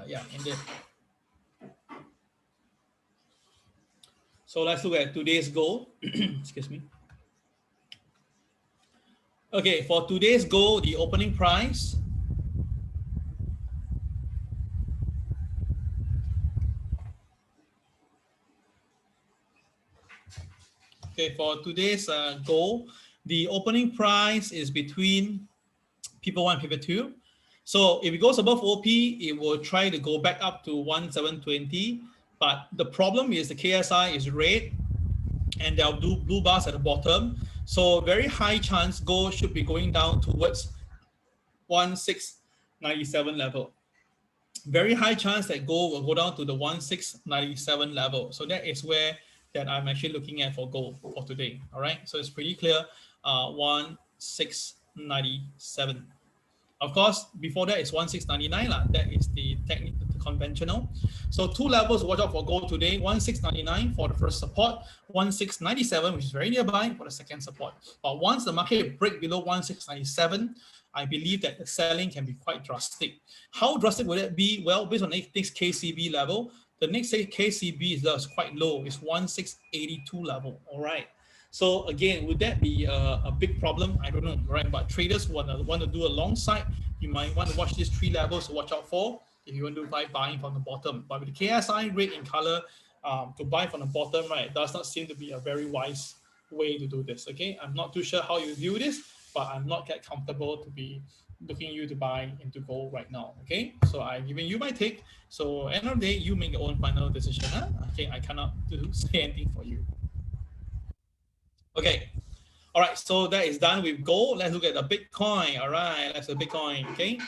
Yeah, indeed. So let's look at today's gold. Excuse me. Okay, for today's gold, the opening price. Okay, for today's gold, the opening price is between people 1 and people 2. So if it goes above OP, it will try to go back up to 1720. But the problem is the KSI is red and there are blue bars at the bottom. So very high chance gold should be going down towards 1697 level. Very high chance that gold will go down to the 1697 level. So that is where that I'm actually looking at for gold for today. All right. So it's pretty clear. 1697. Of course, before that is 1699. That is the technical, the conventional. So two levels to watch out for gold today. 1699 for the first support, 1697, which is very nearby, for the second support. But once the market break below 1697, I believe that the selling can be quite drastic. How drastic would it be? Well, based on the next KCB level, the next KCB is quite low. It's 1682 level. All right. So again, would that be a big problem? I don't know, right? But traders want to do a long side. You might want to watch these three levels to watch out for if you want to buy buying from the bottom. But with the KSI red in color, to buy from the bottom, right, does not seem to be a very wise way to do this. Okay, I'm not too sure how you view this, but I'm not that comfortable to be looking you to buy into gold right now. Okay, so I'm giving you my take. So end of the day, you make your own final decision. Huh? Okay, I cannot say anything for you. Okay, all right, so that is done with gold. Let's look at the Bitcoin. All right, that's the Bitcoin, okay?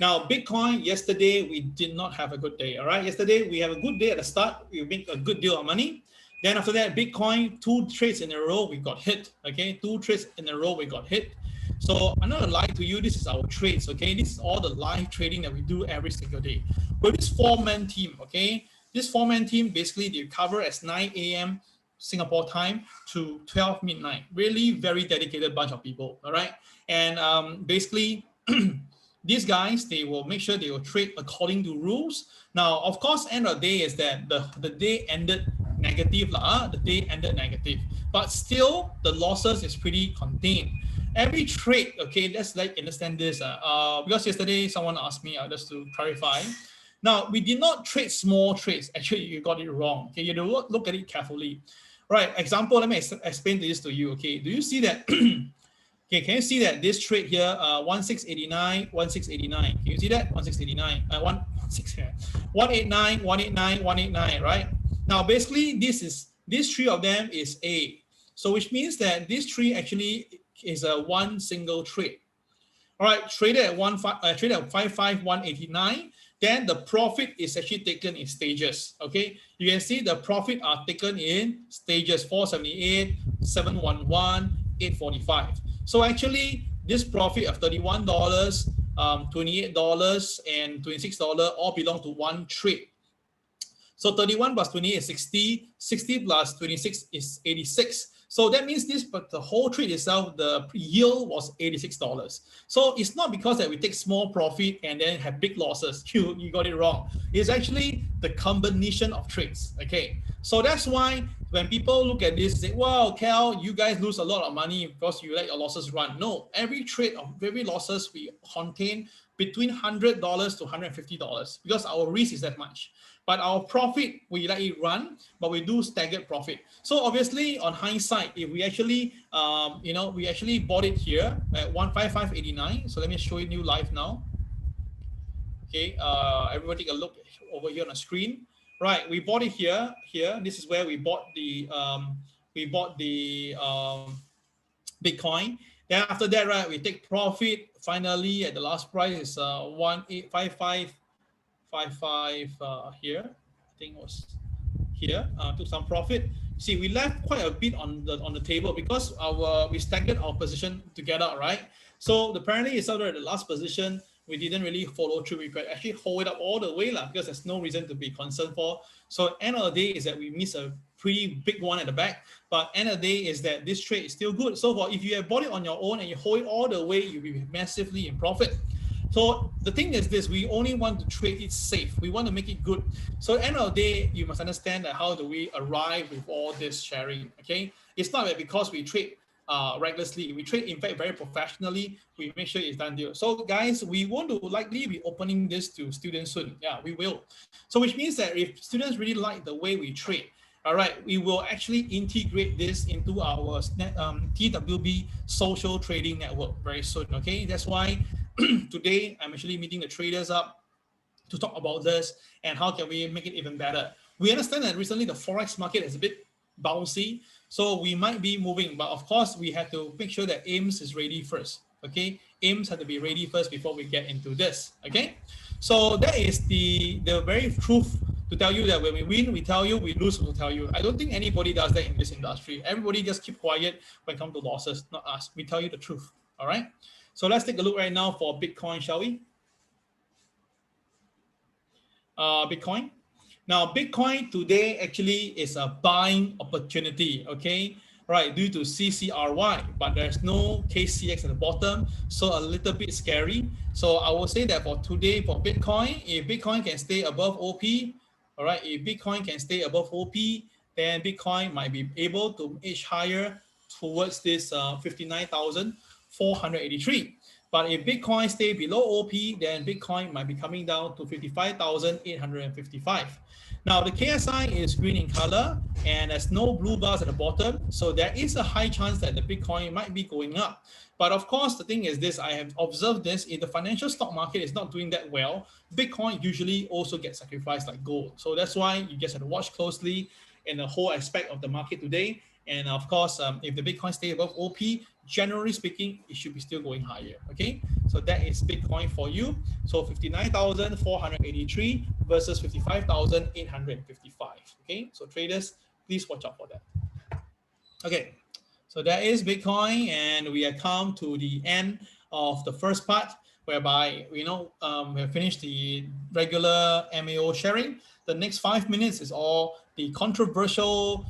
Now, Bitcoin, yesterday, we did not have a good day, all right? Yesterday, we have a good day at the start. We make a good deal of money. Then after that, Bitcoin, 2 trades in a row, we got hit, okay? 2 trades in a row, we got hit. So I'm not gonna lie to you, this is our trades, okay? This is all the live trading that we do every single day. But this 4-man team, okay? This 4-man team, basically, they cover as 9 a.m. Singapore time to 12 midnight. Really very dedicated bunch of people, all right? And basically, these guys, they will make sure they will trade according to rules. Now, of course, end of the day is that the day ended negative. The day ended negative. But still, the losses is pretty contained. Every trade, okay, let's like understand this. Because yesterday, someone asked me, just to clarify. Now, we did not trade small trades. Actually, you got it wrong. Okay, you have to look at it carefully. Right, example, let me explain this to you. Okay, do you see that? Okay, can you see that this trade here, 1689, 1689? Can you see that? 1689, 189, 189, 189, right? Now, basically, this three of them is A. So which means that this trade actually is a one single trade. All right, traded at 55189. Then the profit is actually taken in stages. Okay, you can see the profit are taken in stages: 478, 711, 845. So actually, this profit of $31, $28, and $26 all belong to one trade. So 31 plus 28 is 60, 60 plus 26 is 86. So that means this, but the whole trade itself, the yield was $86. So it's not because that we take small profit and then have big losses. You got it wrong. It's actually the combination of trades. Okay. So that's why when people look at this, they say, wow, Cal, you guys lose a lot of money because you let your losses run. No, every trade of every losses we contain between $100 to $150 because our risk is that much. But our profit, we let it run, but we do staggered profit. So obviously, on hindsight, if we actually, we actually bought it here at 155.89. So let me show you live now. Okay, everybody take a look over here on the screen. Right, we bought it here. This is where we bought the Bitcoin. Then after that, right, we take profit. Finally, at the last price is 1855 here. I think it was here. Took some profit. See, we left quite a bit on the table because we staggered our position together, right? So apparently it's out at the last position. We didn't really follow through. We could actually hold it up all the way because there's no reason to be concerned for. So end of the day is that we miss a pretty big one at the back. But end of the day is that this trade is still good. So if you have bought it on your own and you hold it all the way, you'll be massively in profit. So the thing is this, we only want to trade it safe. We want to make it good. So at the end of the day, you must understand that how do we arrive with all this sharing, okay? It's not that because we trade recklessly. We trade, in fact, very professionally. We make sure it's done deal. So guys, we want to likely be opening this to students soon. Yeah, we will. So which means that if students really like the way we trade, all right, we will actually integrate this into our TWB social trading network very soon, okay? That's why today I'm actually meeting the traders up to talk about this and how can we make it even better. We understand that recently the Forex market is a bit bouncy, so we might be moving, but of course we have to make sure that AIMS is ready first, okay? AIMS have to be ready first before we get into this, okay? So that is the very truth to tell you that when we win, we tell you, we lose, we tell you. I don't think anybody does that in this industry. Everybody just keep quiet when it comes to losses, not us. We tell you the truth, all right? So let's take a look right now for Bitcoin, shall we? Bitcoin. Now, Bitcoin today actually is a buying opportunity, okay? Right, due to CCRY, but there's no KCX at the bottom, so a little bit scary. So I will say that for today, for Bitcoin, if Bitcoin can stay above OP, all right, if Bitcoin can stay above OP, then Bitcoin might be able to edge higher towards this 59,483. But if Bitcoin stay below OP, then Bitcoin might be coming down to 55,855. Now, the KSI is green in color and there's no blue bars at the bottom. So there is a high chance that the Bitcoin might be going up. But of course, the thing is this, I have observed this, if the financial stock market is not doing that well, Bitcoin usually also gets sacrificed like gold. So that's why you just have to watch closely in the whole aspect of the market today. And of course, if the Bitcoin stay above OP, generally speaking, it should be still going higher. Okay, so that is Bitcoin for you. So 59,483 versus 55,855. Okay, so traders, please watch out for that. Okay, so that is Bitcoin, and we have come to the end of the first part, whereby we have finished the regular MAO sharing. The next 5 minutes is all the controversial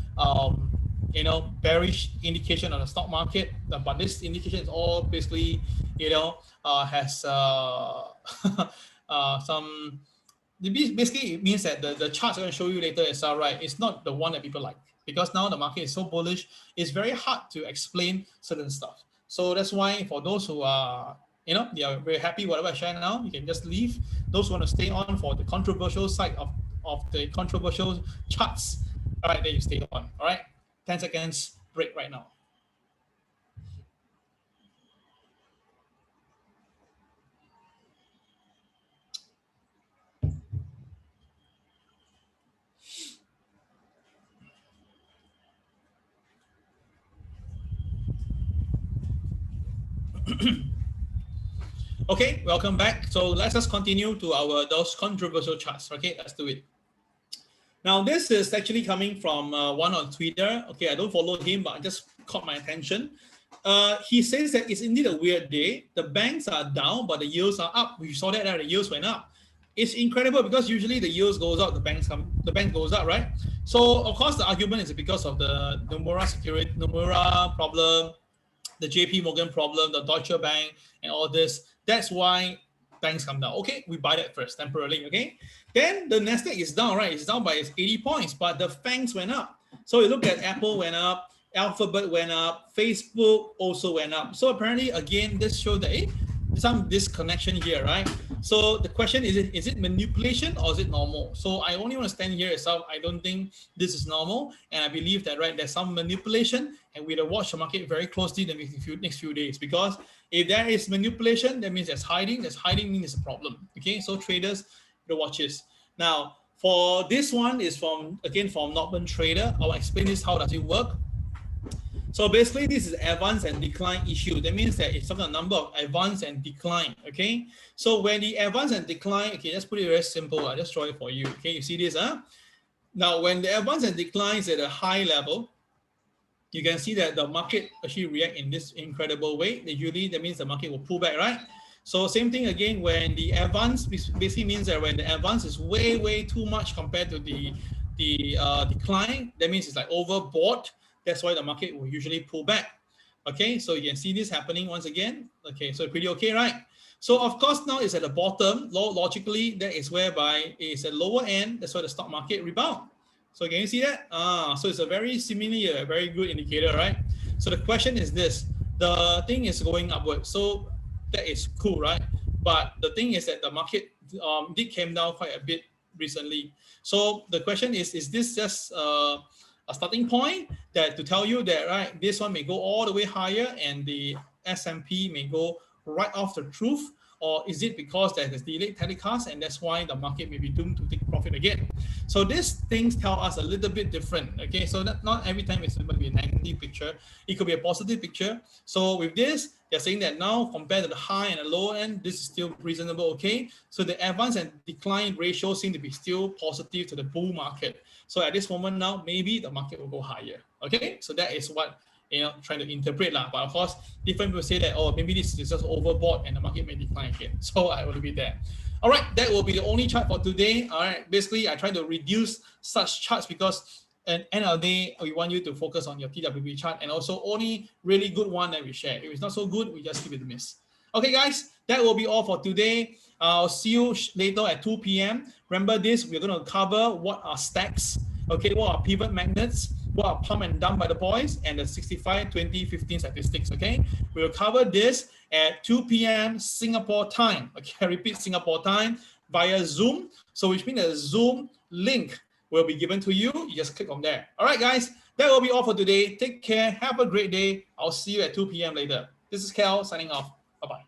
bearish indication on the stock market, but this indication is all basically has some basically it means that the charts I'm going to show you later is right. It's not the one that people like, because now the market is so bullish, it's very hard to explain certain stuff. So that's why for those who are they are very happy whatever I share now, you can just leave. Those who want to stay on for the controversial side of the controversial charts, all right, then you stay on. All right, 10 seconds break right now. Okay, welcome back. So let's just continue to those controversial charts. Okay, let's do it. Now this is actually coming from one on Twitter. Okay, I don't follow him, but I just caught my attention. He says that it's indeed a weird day. The banks are down, but the yields are up. We saw that the yields went up. It's incredible because usually the yields goes up, the bank goes up, right? So of course the argument is because of the Nomura problem, the JP Morgan problem, the Deutsche Bank, and all this. That's why banks come down. Okay, we buy that first temporarily. Okay, then the Nasdaq is down, right? It's down by 80 points, but the FANGs went up. So you look at Apple went up, Alphabet went up, Facebook also went up. So apparently, again, this shows that some disconnection here, right? So the question is it manipulation or is it normal? So I only want to stand here itself. I don't think this is normal, and I believe that there's some manipulation, and we'll watch the market very closely the next few days, because if there is manipulation, that means there's hiding. There's hiding means it's a problem. Okay, so traders, the watch this. Now for this one is from Northern Trader. I'll explain this, how does it work. So basically, this is advance and decline issue. That means that it's a number of advance and decline. Okay. So when the advance and decline, okay, let's put it very simple. I'll just draw it for you. Okay, you see this, huh? Now, when the advance and decline is at a high level, you can see that the market actually react in this incredible way. Usually, that means the market will pull back, right? So same thing again, when the advance basically means that when the advance is way too much compared to the decline, that means it's like overbought. That's why the market will usually pull back. Okay, so you can see this happening once again. Okay, so pretty okay, right? So of course now it's at the bottom. Logically, that is whereby it's at lower end. That's why the stock market rebound. So can you see that? So it's a very similarly a very good indicator, right? So the question is this: the thing is going upward, so that is cool, right? But the thing is that the market did came down quite a bit recently. So the question is this just a starting point that to tell you that, right, this one may go all the way higher and the S&P may go right off the truth, or is it because there's delayed telecast and that's why the market may be doomed to take profit again? So these things tell us a little bit different. Okay, so that not every time it's going to be a negative picture, it could be a positive picture. So with this, they're saying that now compared to the high and the low end, this is still reasonable. Okay, so the advance and decline ratio seem to be still positive to the bull market. So at this moment now, maybe the market will go higher. Okay, so that is what trying to interpret lah. But of course, different people say that, oh, maybe this is just overbought and the market may decline again. So I will leave it there. All right, that will be the only chart for today. All right, basically I try to reduce such charts because at the end of the day, we want you to focus on your TWB chart and also only really good one that we share. If it's not so good, we just give it a miss. Okay, guys, that will be all for today. I'll see you later at 2 p.m. Remember this, we're going to cover what are stacks, okay, what are pivot magnets, what are pump and dump by the boys, and the 65, 20, 15 statistics, okay? We'll cover this at 2 p.m. Singapore time. Okay, I repeat, Singapore time via Zoom. So which means the Zoom link will be given to you. You just click on there. All right, guys, that will be all for today. Take care. Have a great day. I'll see you at 2 p.m. later. This is Kel signing off. Bye-bye.